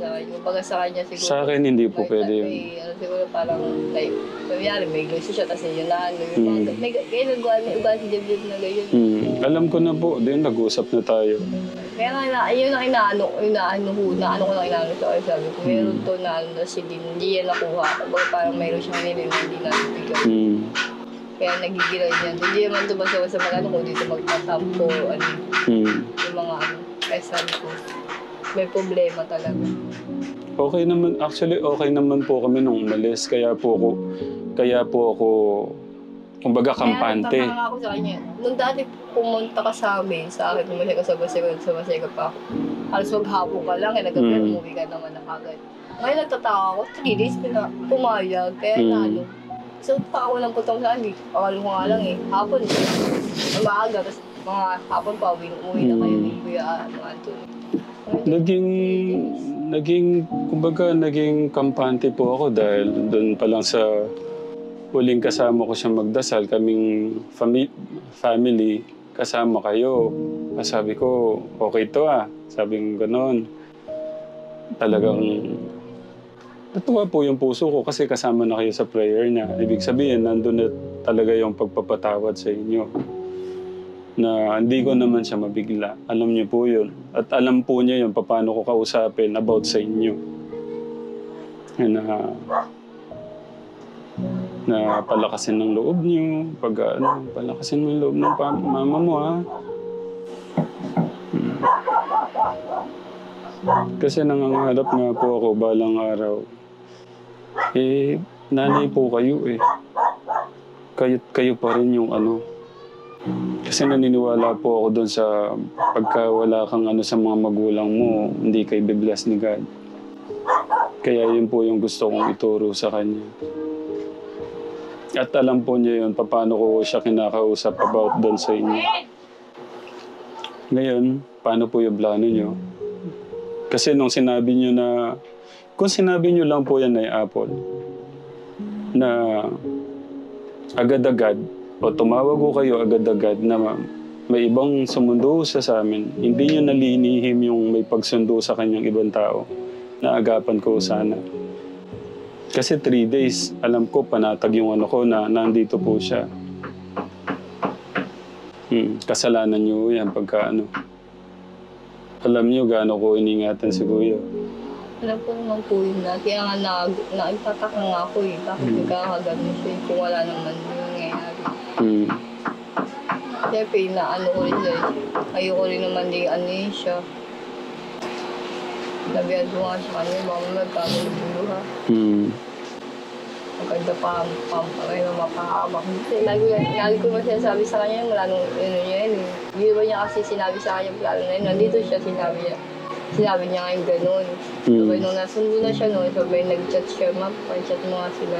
Yung baga sa kanya siguro... Sa akin, hindi po pwede yun. Ano, siguro parang, like, kunyari may gusto siya, tapos yun na ano, yung mga... May ugali si David na ganyan. Alam ko na po, din nag-usap na tayo. Kaya nga, yun ang inaano ko na inaano sa akin. Sabi ko, meron to na ano si Din, hindi yan nakuha. Baga parang mayroon siyang nilin na hindi nabibigyan. Kaya nagigilay niya. Hindi naman tumasawa sa mga ano ko dito magtatampo, ano, yung mga ano. Kaya sabi ko, may problema talaga. Okay naman, actually okay naman po kami nung umalis. Kaya po ako, kumbaga kampante. Kaya nagtataka ako sa kanya. Nung dati pumunta ka sa amin, sa akin, pumunta ka sa Basega pa ako. Halos maghapon ka lang, nagagawa, umuwi ka naman na kagad. Ngayon nagtataka ako, 3 days pumayag, kaya ano. So pa ako lang putang sa amin, akala ko nga lang hapon, maaga, tapos mga hapon pa, umuwi na kayo ni Kuya Anthony. Naging kampante po ako dahil doon pa lang sa huling kasama ko siya magdasal, kaming family, kasama kayo. Sabi ko, okay to Sabi ko gano'n. Talagang natuwa po yung puso ko kasi kasama na kayo sa prayer niya. Ibig sabihin, nandun na talaga yung pagpapatawad sa inyo. Na hindi ko naman siya mabigla. Alam niyo po yun. At alam po niya yun, paano ko kausapin about sa inyo. Na palakasin ng loob niyo. Palakasin mo yung loob ng mama mo, Kasi nangangarap nga po ako balang araw. Nanay po kayo Kayo pa rin yung ano. Kasi naniniwala po ako doon sa pagka wala kang ano sa mga magulang mo, hindi kayo bibless ni God. Kaya yun po yung gusto kong ituro sa kanya. At alam po niya yun, paano ko siya kinakausap about doon sa inyo. Ngayon, paano po yung plano niyo? Kasi nung sinabi niyo na, kung sinabi niyo lang po yan ay Apple, na agad-agad, o tumawag ko kayo agad-agad na may ibang sumundo sa amin, hindi niyo nalinihim yung may pagsundo sa kanyang ibang tao na agapan ko sana. Kasi 3 days, alam ko, panatag yung ano ko na nandito po siya. Kasalanan niyo yan pagka ano. Alam niyo gaano ko iningatan si Kuya. Alam ko naman po yun na. Kaya nga nagtataka nga ako Bakit nagkakagano siya kung wala naman yung nangyayari. Siyempre, inaano ko rin siya. Ayoko rin naman din ano siya. Labihan ko nga siya kanina, baka magkakagulo ha. Maganda pa kayo na mapahamak. Lagi ko naman sinasabi sa kanya, wala nung yun. Hindi ba niya kasi sinabi sa kanya, lalo na yun, nandito siya, sinabi niya ngayon gano'n. Sabay nung nasundo na siya noon, sabay nag-chat siya, pa-chat mo nga sila.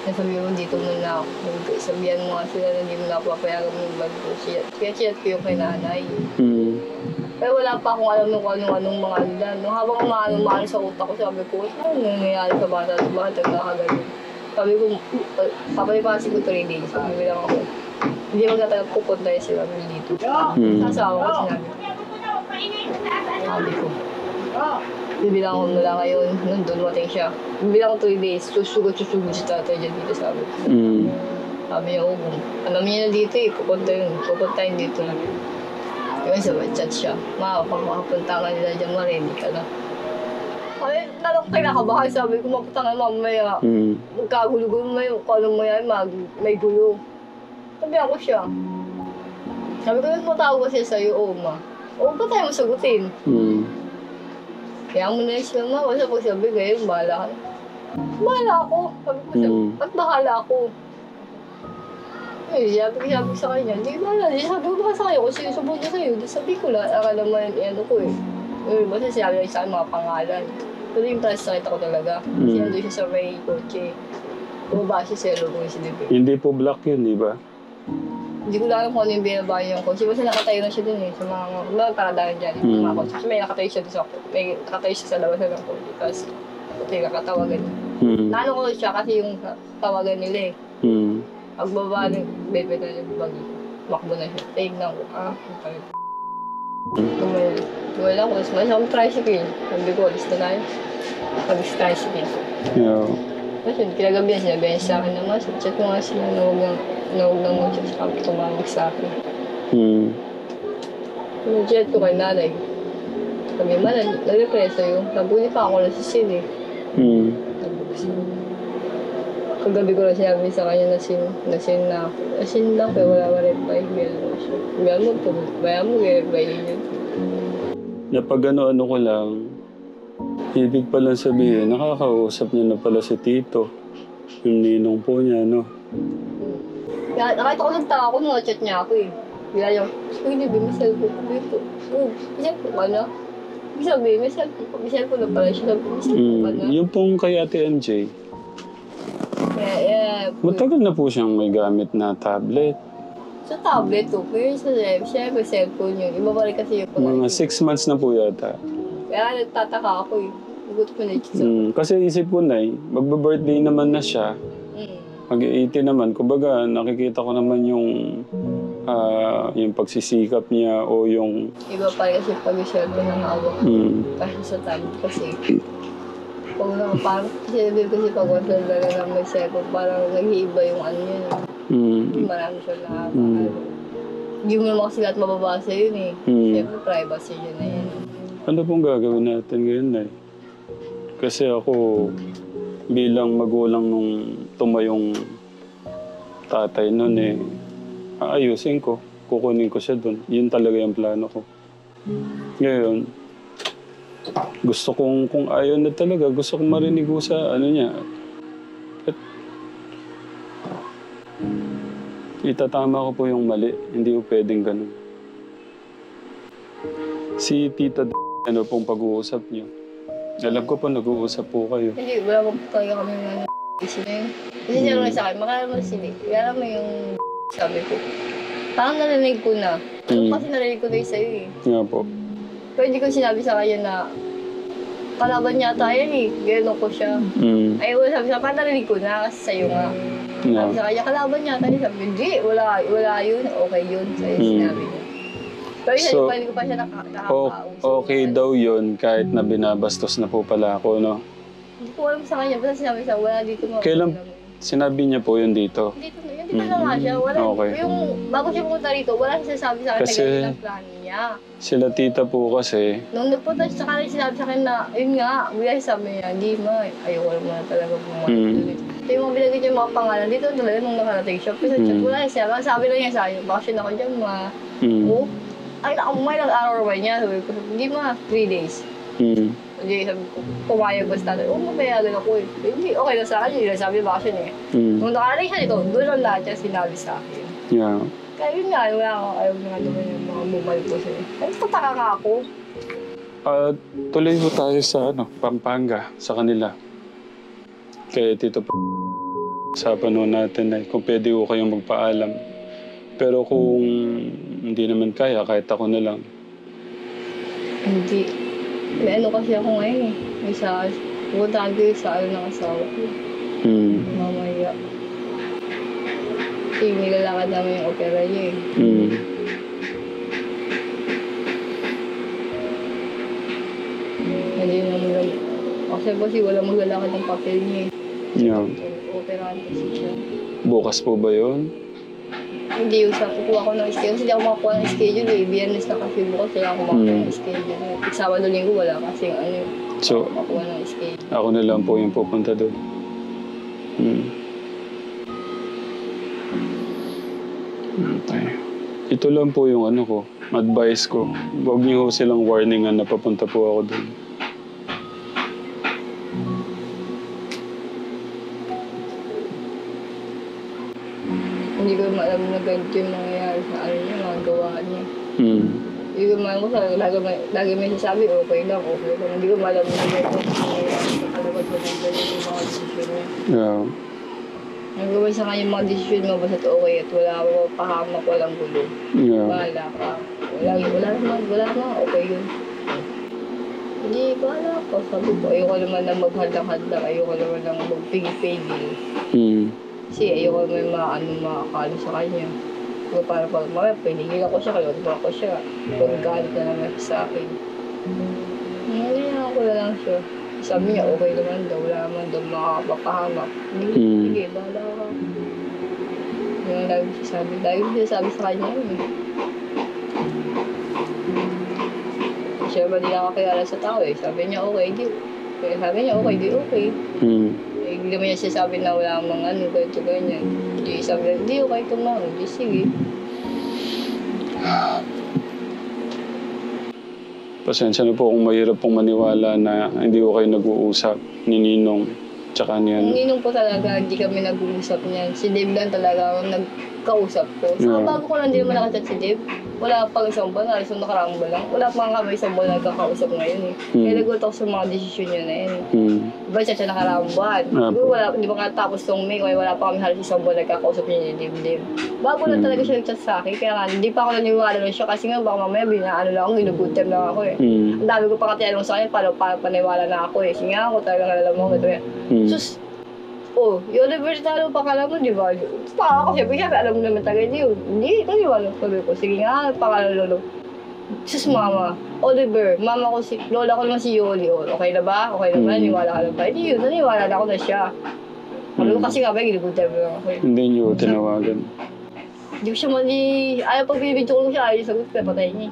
Nasabi mo, dito muna ako. Sabihan mo nga sila na hindi mo na papayagan mo yung bag ko. Kaya chat ko yung kay nanay. Pero wala pa akong alam nung anong mga nila. Nung habang umaano sa utak ko, sabi ko, ano nangyayari sa bata? Bakit nagkakagano'n? Sabi ko, papalipasin ko 3 days. Sabi lang ako, hindi magtatagap pupunta sila dito. Sasawa ko sinabi. Sabi ko, bibilang ko mula ngayon, nandun dumating siya. Bibilang ko 3 days, susugod si tatay dyan dito, sabi ko. Sabi niya, alam niya na dito pupuntahin dito na. Yung sabay chat siya, pag makapunta ka nila dyan, marinig ka na. Ay, talong kinakabahan, sabi ko, maputang mamaya. Magkagulo-gulo mo yung kung mo yan, may gulo. Sabi ako siya. Sabi ko, matawag ko siya sa'yo, ma. Pa tayo masagutin. Kaya mo na siya, ma. Kasi pag sabi, ngayon, bahala ka. Bahala ako. Sabi ko siya, ba't bahala ako? Sabi ko sa kanya, hindi bahala. Sabi ko ba sa kanya, kung sinusubundo sa'yo, sabi ko lang, akala naman, ano ko Basta sinabi lang sa akin mga pangalan. Pero yung price nakita ko talaga. Kasi nandun siya sa may kotse. Bumaba siya sa yellow boy si David. Hindi po black yun, di ba? Hindi ko alam kung ano yung binabayo yung kotse. Basta nakatayo na siya dun eh. Sa mga paradahan dyan. Yung mga kotse. Kasi may nakatayo siya dun sa may nakatayo siya sa labasan ng kotse. Tapos may nakatawagan niya. Naano ko siya kasi yung tawagan nila eh. Pagbaba ng bebe na yung bagi. Makbo na siya. Tingnan ko. Okay. Tumal ako. Mas akong tricycle. Sabi ko, alis na tayo. Pag-tricycle. Yeah. Kasi kinagabi na sinabi niya sa akin naman. Chat ko nga sila na huwag nang mag-chat sa kami tumamag sa akin. Chat ko kay nanay. Sabi man, nag-reply sa'yo. Nabuli pa ako na sa sin eh. Kagabi ko na sinabi sa kanya na sin na ako. Sin lang pero wala ma-reply. Meron siya. Bayan mo, reply niya. Napag ano ko lang, ibig palang sabihin, nakakausap niya na pala si Tito. Yung ninong po niya, no? Nakita ko nagtaka ako nung chat niya ako eh. Bila yung, hindi ba may cellphone ko dito? May cellphone ka na? Ibig sabihin, may cellphone na pala siya. May cellphone ka na? Yung pong kay Ate MJ, Yeah. matagal na po siyang may gamit na tablet. Sa tablet to, pero sa siyempre cellphone yun. Ibabalik kasi yung Mga 6 months na po yata. Kaya nagtataka ako eh. Hugot ko na Kasi isip ko na magbe-birthday naman na siya. Mag-80 naman. Kumbaga, nakikita ko naman yung pagsisikap niya o yung... Iba pa rin kasi pag-cellphone ng hawak. Kasi sa tablet kasi. Kung na, parang kasi pag wala lang may cellphone, parang nag-iiba yung ano yun. Marami siya Hindi mo naman kasi lahat mababasa yun eh. Siyempre privacy yun na yun. Ano pong gagawin natin ngayon na Kasi ako, bilang magulang nung tumayong tatay nun aayusin ko. Kukunin ko siya dun. Yun talaga yung plano ko. Ngayon, gusto kong, kung ayaw na talaga, gusto kong marinig ko sa ano niya. At itatama ko po yung mali. Hindi ko pwedeng ganun. Si Tita ano pong pag-uusap niyo? Alam ko po nag-uusap po kayo. Hindi, wala mo talaga kami ng issue na yun. Kasi siya lang sa akin, makala mo sila. Kaya mo yung sabi ko. Parang narinig ko na. Kasi narinig ko na yung sa'yo eh. Nga po. Pero hindi ko sinabi sa kanya na kalaban niya tayo eh. Gano'n ko siya. Ay, wala sabi sa akin, narinig ko na kasi sa'yo nga. Sabi sa kanya, kalaban niya tayo. Sabi, hindi, wala yun. Okay yun. Sa'yo sinabi niya. Pero So, hindi ko pa siya nakakausap. okay daw yun kahit na binabastos na po pala ako, no? Hindi ko alam sa kanya. Basta sinabi sa wala dito mga Kailan sinabi niya po yun dito? Dito na yun. Dito na nga siya. Wala, Okay. Yung bago siya pumunta rito, wala siya sabi sa akin Kasi na ganyan ang plano niya. Sila tita po kasi, Nung nagpunta siya sa kanila, sinabi sa akin na, yun nga, bigay sabi niya, hindi ma, ayoko naman na talaga bumalik. Ito yung mga binagay niya yung mga pangalan. Dito talaga nung nakarating siya. Pero sa chat, wala siya. Sabi lang niya sa akin, bakasyon ako dyan, ma. Oh, ay, may nag-araw ba niya? Sabi ko, hindi ma, 3 days. Hindi, sabi ko, pumayag basta. Mapayagan ako eh. Hindi, okay na sa akin. Yun sabi niya, bakasyon eh. Nung nakarating siya dito, doon lang lahat siya sinabi sa akin. yeah. Kaya yun nga, wala ako, ayaw nga naman yung mga mobile ko siya. Ay, pataka nga ako. Tuloy po tayo sa Pampanga, sa kanila. Kaya Tito sa panon natin kung pwede ko kayong magpaalam. Pero kung hindi naman kaya, kahit ako na lang. Hindi. May ano kasi ako ngayon eh. May sa, pupuntahan ko yung sa ano ng asawa ko. Mamaya. Kasi nilalakad namin yung opera niya eh. Hindi naman lang. Kasi wala maglalakad ng papel niya eh. Yeah. Operahan kasi siya. Bukas po ba yun? Hindi yung sa kukuha ko ng schedule. Kasi hindi ako makakuha ng schedule eh. Biyernes na kasi bukas wala ako makakuha ng schedule. Sabado linggo wala kasi So, makakuha ng schedule. ako na lang po yung pupunta doon. Okay. Ito lang po yung ko, advice ko. Huwag niyo silang warningan na papunta po ako doon. Hindi ko alam na ganito yung mangyayari sa ano niya, mga gawa niya. Hindi ko man ko sa lagi may sasabi, okay lang. Hindi ko malam na ito. Nakalabas ko ng ganyan yung mga desisyon niya. Yeah. Nagawa sa kanya yung mga desisyon mo, basta't okay at wala ako pahamak, walang gulo. Yeah. Bahala ka. Wala naman, okay yun. Hindi, bahala ko. Sabi ko, ayoko naman na maghadlang-hadlang, ayoko naman na magpigil-pigil. Kasi ayoko naman makakalo sa kanya. So, para pag mamaya, pinigil ako siya, kalot ako siya. Pag galit na naman siya sa akin. Ngayon ako na lang siya. Sabi niya, okay naman daw, wala naman daw makapapahamak. Sige, bahala ka. Yung lagi siya sabi sa kanya yun. Siya ba di nakakilala sa tao eh. Sabi niya, okay, di. Kaya sabi niya, okay, di okay. Eh, hindi naman niya sinasabi na wala namang ano, ganito, ganyan. Di sabi niya, di okay ito ma, di sige. Pasensya na po kung mahirap pong maniwala na hindi ko kayo nag-uusap ni Ninong tsaka niyan. Ang Ninong po talaga, hindi kami nag-uusap niyan. Si Dave lang talaga ang nagkausap ko. So, bago ko lang din naman nakachat si Dave, wala pang isang buwan, alas yung nakarang buwan lang. Wala pang kami isang buwan nagkakausap ngayon eh. Kaya nagulat ako sa mga desisyon niya na yun. Diba siya siya nakarang buwan? Hindi ba nga tapos tong May, kaya wala pa kami halos isang buwan nagkakausap niya ni Dave. Bago lang talaga siya nagchat sa akin, kaya nga hindi pa ako naniwala na siya kasi nga baka mamaya binaano lang ako, ginugood time lang ako eh. Ang dami ko pa katiyanong sa kanya, para paniwala na ako eh. Sige nga ako talagang alam mo, ito yan. Sus, yung Oliver pa kala mo, di ba? Taka ako siya, bigyan alam mo naman tagay yun. Hindi, naniwala ko. Sabi ko, sige nga, pakalalo. Sus, mama, Oliver, mama ko si, lola ko naman si Yoli. Okay na ba? Okay na ba? Naniwala ka na ba? Hindi yun, naniwala na ako na siya. Sabi ko kasi nga ba, ginugood time lang ako eh. Hindi niyo tinawagan. Hindi ko siya ayaw pag bibidyo ko siya, ayaw sagot ko, patay niya.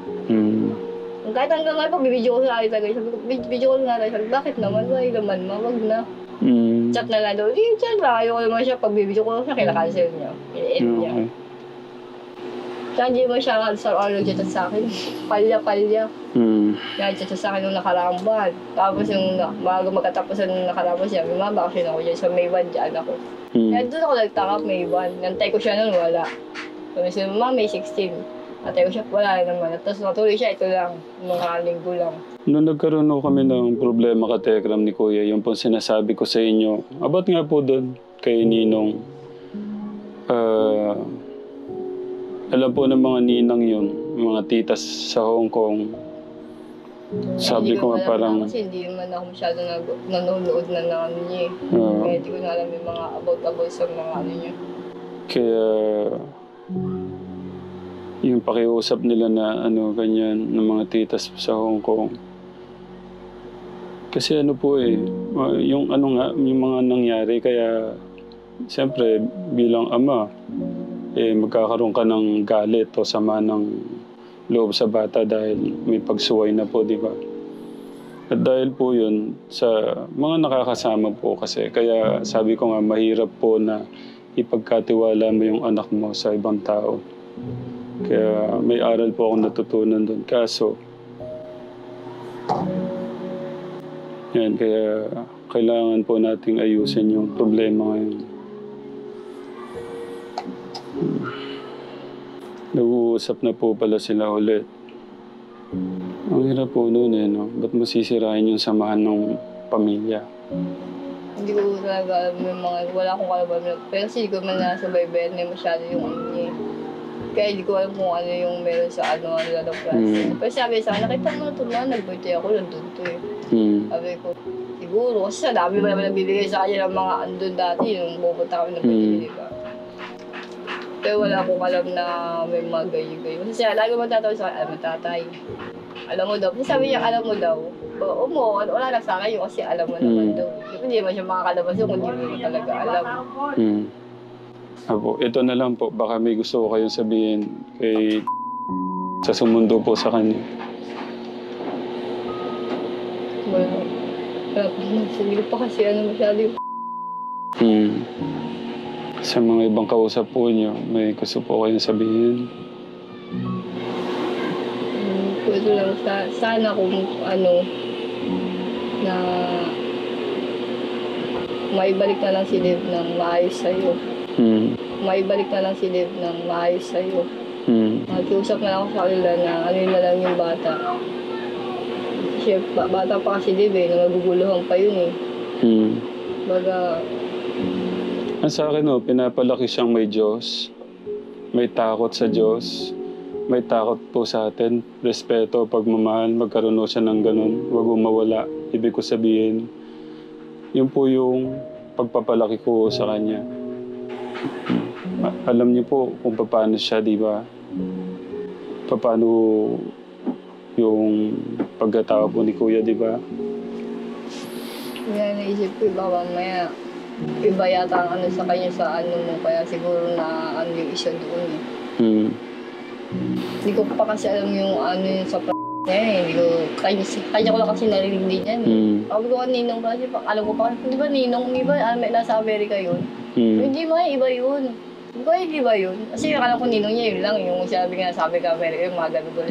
Kahit hanggang ngayon pag bibidyo ko siya, ayaw tagay. Sabi ko, bibidyo ko na rin. Sabi, bakit naman? Wala naman, wag na. Chat na lang daw, chat lang. Ayaw ko naman siya, pag bibidyo ko siya, kinakancel niya. I-end niya. Kaya hindi mo siya nag-chat sa akin. Palya. Nag-chat sa akin nung nakaraang buwan. Tapos yung bago magkatapos nung nakaraang buwan siya, may mga bakasyon ako dyan. So May 1 dyan ako. Kaya doon ako nagtaka, May 1. Nantay ko siya nun, wala. So sabi mo, May 16. Nantay ko siya, wala naman. Tapos natuloy siya, ito lang. Mga linggo lang. Nung nagkaroon ho kami ng problema ka Tekram ni Kuya, yung po sinasabi ko sa inyo, about nga po doon kay Ninong, alam po ng mga ninang yun, mga titas sa Hong Kong. Sabi ko nga parang... Kasi hindi naman ako masyado nanonood na ano niya eh. Kaya hindi ko na alam yung mga about sa mga ano niya. Kaya... yung pakiusap nila na ano, ganyan, ng mga titas sa Hong Kong. Kasi ano po yung ano nga, yung mga nangyari, kaya siyempre bilang ama, magkakaroon ka ng galit o sama ng loob sa bata dahil may pagsuway na po, di ba? At dahil po yun sa mga nakakasama po kasi, kaya sabi ko nga mahirap po na ipagkatiwala mo yung anak mo sa ibang tao. Kaya may aral po akong natutunan doon. Kaso, yan, kaya kailangan po nating ayusin yung problema ngayon. Nag-uusap na po pala sila ulit. Ang hirap po noon no? Ba't mo sisirahin yung samahan ng pamilya? Hindi ko talaga alam yung mga, wala akong kalaban. Pero kasi hindi ko man nasa baybayan na masyado yung ano niya. Kaya hindi ko alam kung ano yung meron sa ano lalabas. Pero sabi sa akin, nakita mo na ito na, nag-birthday ako, nandun to eh. Sabi ko, siguro, kasi sa dami ba naman nabibigay sa kanya ng mga andun dati, yung pupunta kami ng birthday, di ba? Pero wala akong alam na may mga gayo-gayo. Kasi lagi magtatawag sa akin, matatay. Alam mo daw. Kasi sabi niya, alam mo daw. Wala lang sa akin yung kasi alam mo naman daw. Hindi naman siya makakalabas yung kung hindi mo talaga alam. Apo, ito na lang po. Baka may gusto ko kayong sabihin kay sa sumundo po sa kanya. Wala po. Hindi ko pa kasi ano masyado yung Sa mga ibang kausap po niyo, may gusto po kayong sabihin? Ito lang, sana kung ano, na maibalik na lang si Dev ng maayos sa'yo. Maibalik na lang si Dev ng maayos sa'yo. Nakiusap na lang ako sa kanila na ano yun na lang yung bata. Kasi bata pa kasi diba, naguguluhan pa yun eh. Baga, Sa akin, pinapalaki siyang may Diyos. May takot sa Diyos. May takot po sa atin. Respeto, pagmamahal, magkaroon po siya ng ganun. Huwag mawala. Ibig ko sabihin, yun po yung pagpapalaki ko sa kanya. Alam niyo po kung paano siya, di ba? Paano yung pagkatawa po ni Kuya, di ba? kaya naisip ko, baka mamaya iba yata ang ano sa kanya sa ano mo, kaya siguro na ano yung isa doon eh. Hindi ko pa kasi alam yung ano yung sa niya eh. Hindi ko, kanya ko lang kasi narinig din yan eh. Sabi ko Ninong kasi, alam ko pa, di ba Ninong, di ba nasa Amerika yun? Hindi ba, iba yun. Hindi ko, hindi ba yun? Kasi alam ko Ninong niya, yun lang, yung sabi ka Amerika, yung mga ganun doon.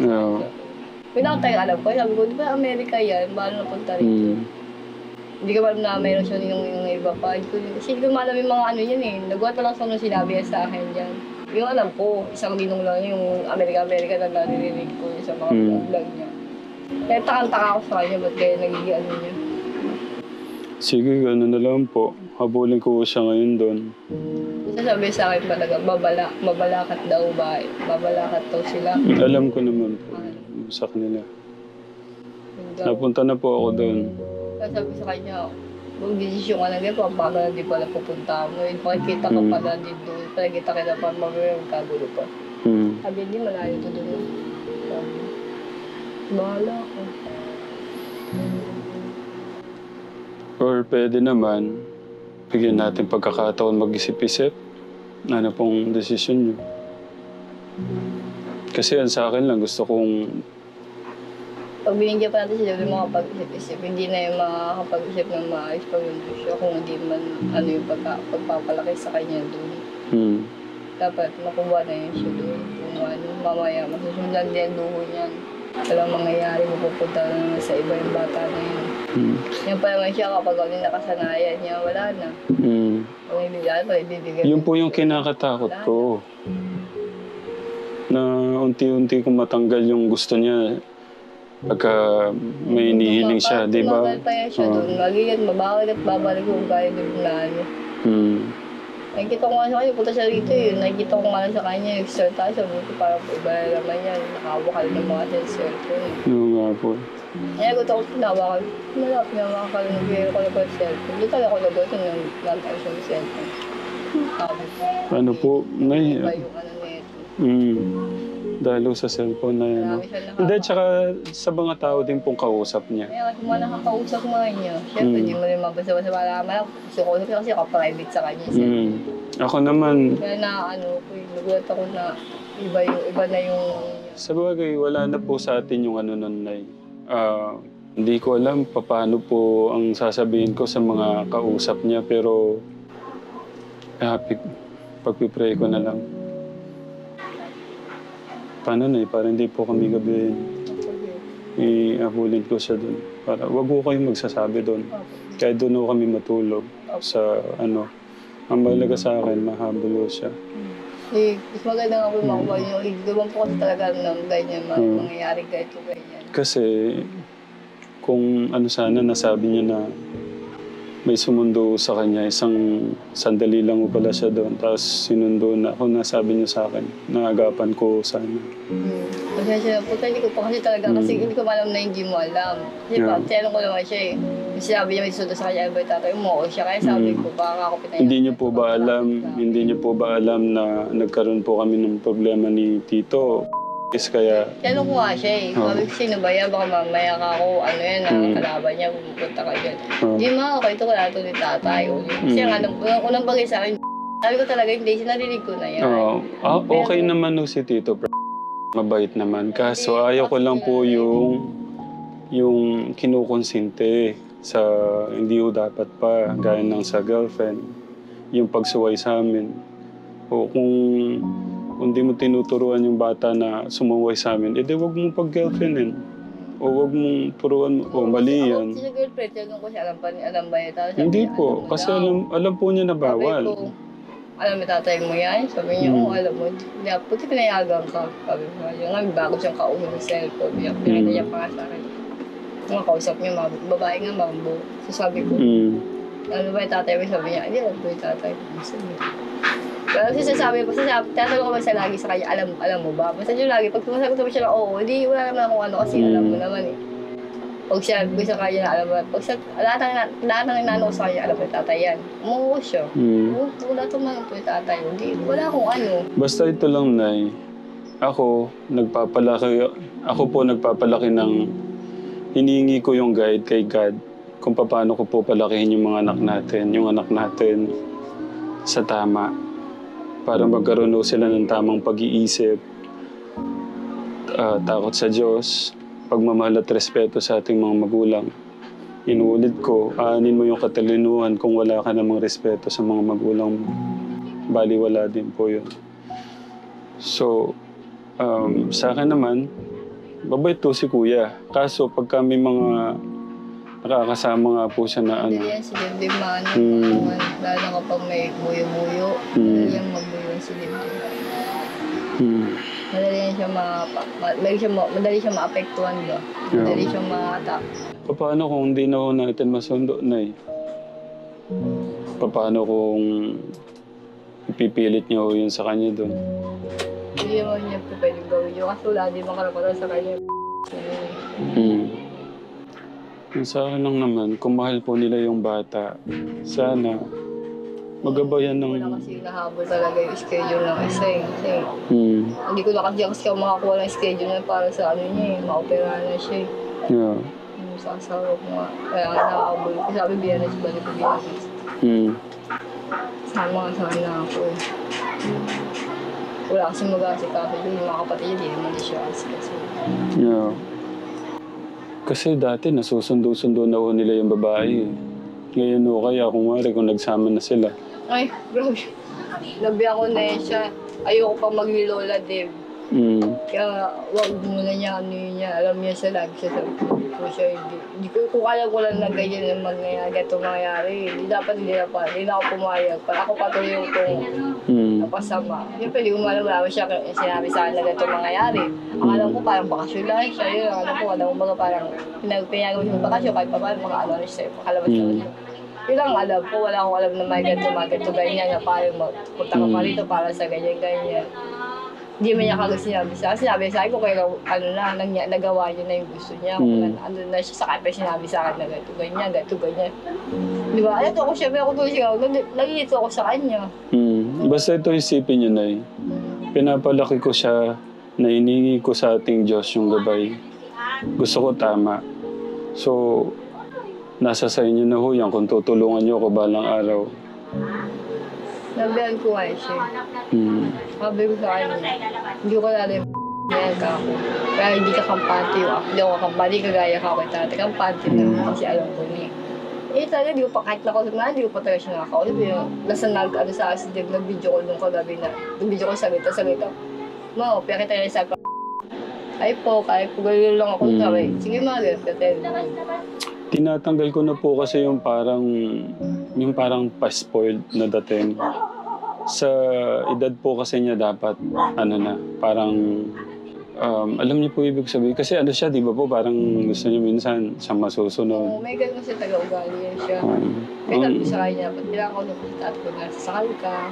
Yun lang tayo alam ko, sabi ko, di ba Amerika yan, paano napunta rito? Hindi ko alam na mayroon siya yung iba pa. Kasi hindi ko malam yung mga ano yun eh. Nagwat na lang sa nung sinabi niya sa akin dyan. Yung alam ko, isang Ninong lang yung Amerika na naririnig ko sa mga vlog niya. Kaya takang-taka ako sa kanya, ba't kaya nagiging ano niya. Sige, gano'n na lang po. Habulin ko siya ngayon doon. Sabi sa akin talaga, babalakat daw ba? Babalakat daw sila. Alam ko naman po sa kanila. Napunta na po ako doon. Kaya sabi sa kanya, kung desisyon ka na ganyan, paano na di pala pupunta mo? Pakikita ka pala din doon. Pakikita ka na pa, mamaya magkagulo pa. Sabi, hindi malayo to doon. Sabi, bahala ko. Or pwede naman, bigyan natin pagkakataon mag-isip-isip. Ano pong desisyon niyo? Kasi sa akin lang, gusto kong pag binigyan pa natin sila yung makapag-isip-isip, hindi na yung makakapag-isip ng maayos pag nandun siya kung hindi man ano yung pagpapalaki sa kanya doon. Dapat makuha na yun siya doon. Kung ano, mamaya, masusundan din ang duho niyan. Walang mangyayari, mapupunta na naman sa iba yung bata na yun. Yan pa naman siya kapag ulit nakasanayan niya, wala na. Kung ibibigyan, yun po yung kinakatakot ko. Na unti-unti kong matanggal yung gusto niya. Pagka may inihiling siya, di ba? Tumagal pa yan siya doon. Magiging mabawal at babalik kung kaya doon na ano. Nakikita ko nga sa kanya, punta siya rito yun. Nakikita ko nga sa kanya, yung start tayo. Sabi ko parang iba na naman yan. Nakawakal ng mga cellphone. Oo nga po. Kaya gusto ko tinawakan. Pinawakal ng biro ko na pa yung cellphone. Doon talaga ako nag-auto nung nantay siya ng cellphone. Sabi ko. Ano po? Iba yung ano neto. Dahil sa cellphone na yan. Hindi, tsaka sa mga tao din pong kausap niya. Kaya kung mga nakakausap mga niya, syempre di mo rin mabasa-basa malaman. Gusto ko kasi ako private sa kanya. Ako naman, kaya na ano, nagulat ako na iba na yung... sa bagay, wala na po sa atin yung ano nun, Nay. Hindi ko alam paano po ang sasabihin ko sa mga kausap niya, pero pagpipray ko na lang. Paano na para hindi po kami gabihin. I-ahulin ko siya doon. Para wag ko kayong magsasabi doon. Kaya doon kami matulog sa ano. Ang mahalaga sa akin, mahabol siya. Mas maganda nga po makuha niyo. Gawin po kasi talaga ng ganyan, mangyayari ganito, ganyan. Kasi kung ano sana nasabi niya na may sumundo sa kanya, isang sandali lang pala siya doon, tapos sinundo na ako, nasabi niya sa akin, naagapan ko sana. Pasensya na po, hindi ko pa kasi talaga, kasi hindi ko alam na hindi mo alam. Kasi tinanong ko naman siya eh. Kasi sabi niya may sundo sa kanya, ba tatay mo, siya, kaya sabi ko, baka ako pinayaan. Hindi niyo po ba alam na nagkaroon po kami ng problema ni Tito? Kaya... Tanong ko nga siya eh. Sabi ko, sino ba yan? Baka mamaya ka ako, ano yan, kalaban niya, pupunta ka dyan. Hindi okay, ito ko na ito ni tatay. Kasi ang unang bagay sa akin, sabi ko talaga, hindi, sinarinig ko na yan. Okay naman no si Tito. Mabait naman. Kaso ayaw ko lang po yung kinukonsinte sa hindi ko dapat pa, gaya ng sa girlfriend. Yung pagsuway sa amin. O kung di mo tinuturuan yung bata na sumuway sa amin, edi wag mong pag-girlfriendin. O wag mong turuan, o mali yan. Ako, sa girlfriend, tanong ko siya, alam ba niya? Hindi po, kasi alam po niya na bawal. alam mo tatay mo yan? Sabi niya, oo, alam mo. Buti pinayagan ka. Sabi ko, yung nga, bago siyang kausap ng cellphone. Pinagay niya pa nga sa akin. Mga kausap niya, babae nga, mambo. So sabi ko, ano ba yung tatay mo? Sabi niya, hindi, alam ko yung tatay mo. Sabi niya. Pero sinasabi ko, tinatanong ko ba siya lagi sa kanya, alam mo ba? Basta siya lagi, pag sumasagot naman siya na, oo, hindi, wala naman akong ano kasi alam mo naman eh. Pag siya, sa kanya na alam mo, pag siya, lahat ng nanalo ko sa kanya, alam mo yung tatay yan. Umuho siya. Wala tumanong po yung tatay. Hindi, wala akong ano. Basta ito lang, Nay. Ako po nagpapalaki ng, hinihingi ko yung guide kay God kung paano ko po palakihin yung mga anak natin sa tama. Para magkaroon sila ng tamang pag-iisip, takot sa Diyos, pagmamahal at respeto sa ating mga magulang. Inuulit ko, aanin mo yung katalinuhan kung wala ka namang respeto sa mga magulang mo. Baliwala din po yun. So, sa akin naman, babait to si Kuya. Kaso pag kami mga nakakasama nga po siya na ano. Hindi yan si Dibdib maano. Lalo na kapag may buyo-buyo. Hindi yan magbuyo si Dibdib. Madali siya maapektuhan ba? Madali siya ma-attack. Paano kung hindi na ho natin masundo, Nay? Paano kung ipipilit niyo ho yun sa kanya doon? Hindi naman niya po pwedeng gawin yun. Kasi wala din makarapatan sa kanya. Yung sa akin lang naman, kung mahal po nila yung bata, sana magabayan ng... Wala kasi nahabol talaga yung schedule ng isa eh. Kasi hindi ko na kasi makakuha ng schedule na para sa ano niya eh. Ma-opera na siya eh. Yeah. Yung sa asawa ko nga. Kaya nga nahabol. Kasi sabi Biyernes, balik ko Biyernes. Sama nga sana ako eh. Wala kasi mag-asikaso doon. Yung mga kapatid niya, hindi naman siya asikaso. Yeah. Kasi dati nasusundo-sundo na ho nila yung babae eh. Ngayon ho kaya kung nagsama na sila. Ay, grabe. Nabi ako na siya. Ayoko pa mag-lola, Deb. Kaya wag muna niya ano yun niya. Alam niya siya lagi siya sabi ko siya. Hindi ko kaya ko lang na ganyan na mangyayari. Hindi dapat hindi na ako pumayag. Para ako patuloy yung napasama. Yung pwede wala siya sinabi sa akin na ganito mangyayari. Ang alam ko parang bakasyon lang siya. Yun, alam ko parang pinagawa siya ng bakasyon kahit pa paano makaano na siya. Pakalabas siya. Yun lang alam ko. Wala akong alam na may ganito ganyan na parang magpunta ka pa rito para sa ganyan. Hindi man niya kagad sinabi sa akin ko kaya nagawa niya na yung gusto niya. Kung ano na siya sa kanya sinabi sa akin na ganito ganyan. Di ba? Alam ko syempre ako tuloy siya. Nagilito ako sa kanya. Basta ito isipin niyo, Nay. Pinapalaki ko siya na iningi ko sa ating Diyos yung gabay. Gusto ko tama. So, nasa sa inyo na ho yan kung tutulungan niyo ako balang araw. Nabihan ko nga siya. Sabi ko sa kanya, hindi ko lalo yung ka ako. Kaya hindi ka kampante yung ako. Hindi ako kampante, kagaya ka ako tatay. Kampante na kasi alam ko niya. Eh talaga, di ko pa kahit nakausap na, hindi ko pa talaga siya nakakausap. Nasa sa asin, nag-video call nung kagabi na. Nag-video call saglit ako. Ma, pera kita yung sabi ko. Ay po, gano'n lang ako. Sabi, sige ma, gano'n. Tinatanggal ko na po kasi yung parang pa-spoiled na dating. Sa edad po kasi niya dapat, parang, alam niyo po ibig sabihin. Kasi siya, di ba po, parang gusto niya minsan siya masusunod. May gano'n siya taga-ugali yan siya. May sabi sa kanya, ba't kailangan ko nung tatlo na sasakal ka,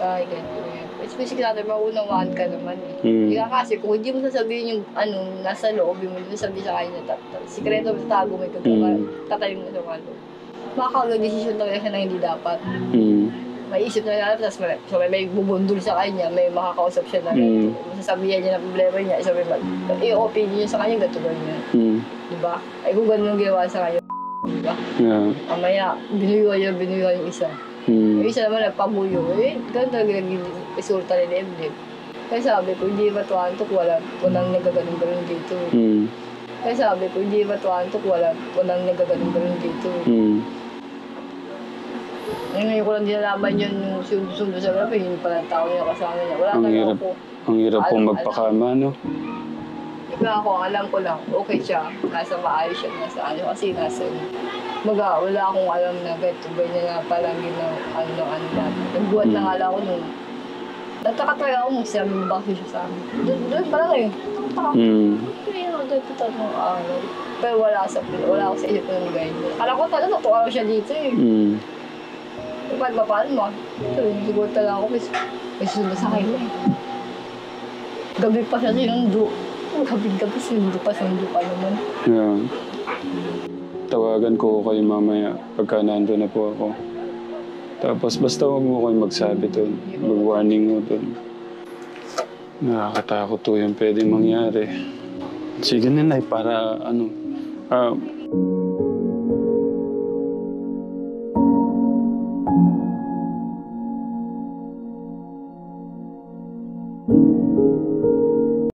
gano'n. It's basically natin, maunawaan ka naman eh. Hindi ka kasi, kung hindi mo sasabihin yung nasa loob, yung mo sabihin sa kanya, sikreto mo sa tago, may gagawin, tatalim na sa loob. Makakag-desisyon talaga siya na hindi dapat. May isip na natin, tapos may bubundol sa kanya, may makakausap siya na ganito. Masasabihan niya na problema niya, sabi i-opinion niya sa kanya, gato ganyan. Diba? Ay kung ganun yung ginawa sa kanya, diba? Mamaya, binuyuhan yung isa. Yung isa naman nagpabuyo, ganun talaga naging resulta ni Dibdib. Kaya sabi ko, hindi ba ito antok, walang nagaganon-ganon dito. Kaya sabi ko, hindi ba ito antok, walang nagaganon-ganon dito. Ngayon ko lang dinalaman yun yung sundo sa grabe, yun pala ang tao niya kasama niya. Wala talaga ako. Ang hirap pong magpakama, no? Hindi ko Kaya ako, alam ko lang, okay siya. Nasa maayos siya, nasa ano. Kasi nasa, wala akong alam na ganito, ganyan na parang ginawa, ano na. Nagbuhat na nga lang ako nung, natakataya ako kung sabi mo bakit siya sa amin. Doon pa lang eh. Dito ng araw. Pero wala ako sa isip ng ganyan. Kala ko talaga, tuwa siya dito eh. Kahit ba paano mo? Siguro talaga ako, may susunod sa akin eh. Gabi pa siya sinundo. Gabi sinundo pa naman. Yeah. Tawagan ko kayo mamaya pagka nandun na po ako. Tapos basta huwag mo kayo magsabi doon. Mag-warning mo doon. Nakakatakot to yung pwedeng mangyari. Sige na, Nay, para ano.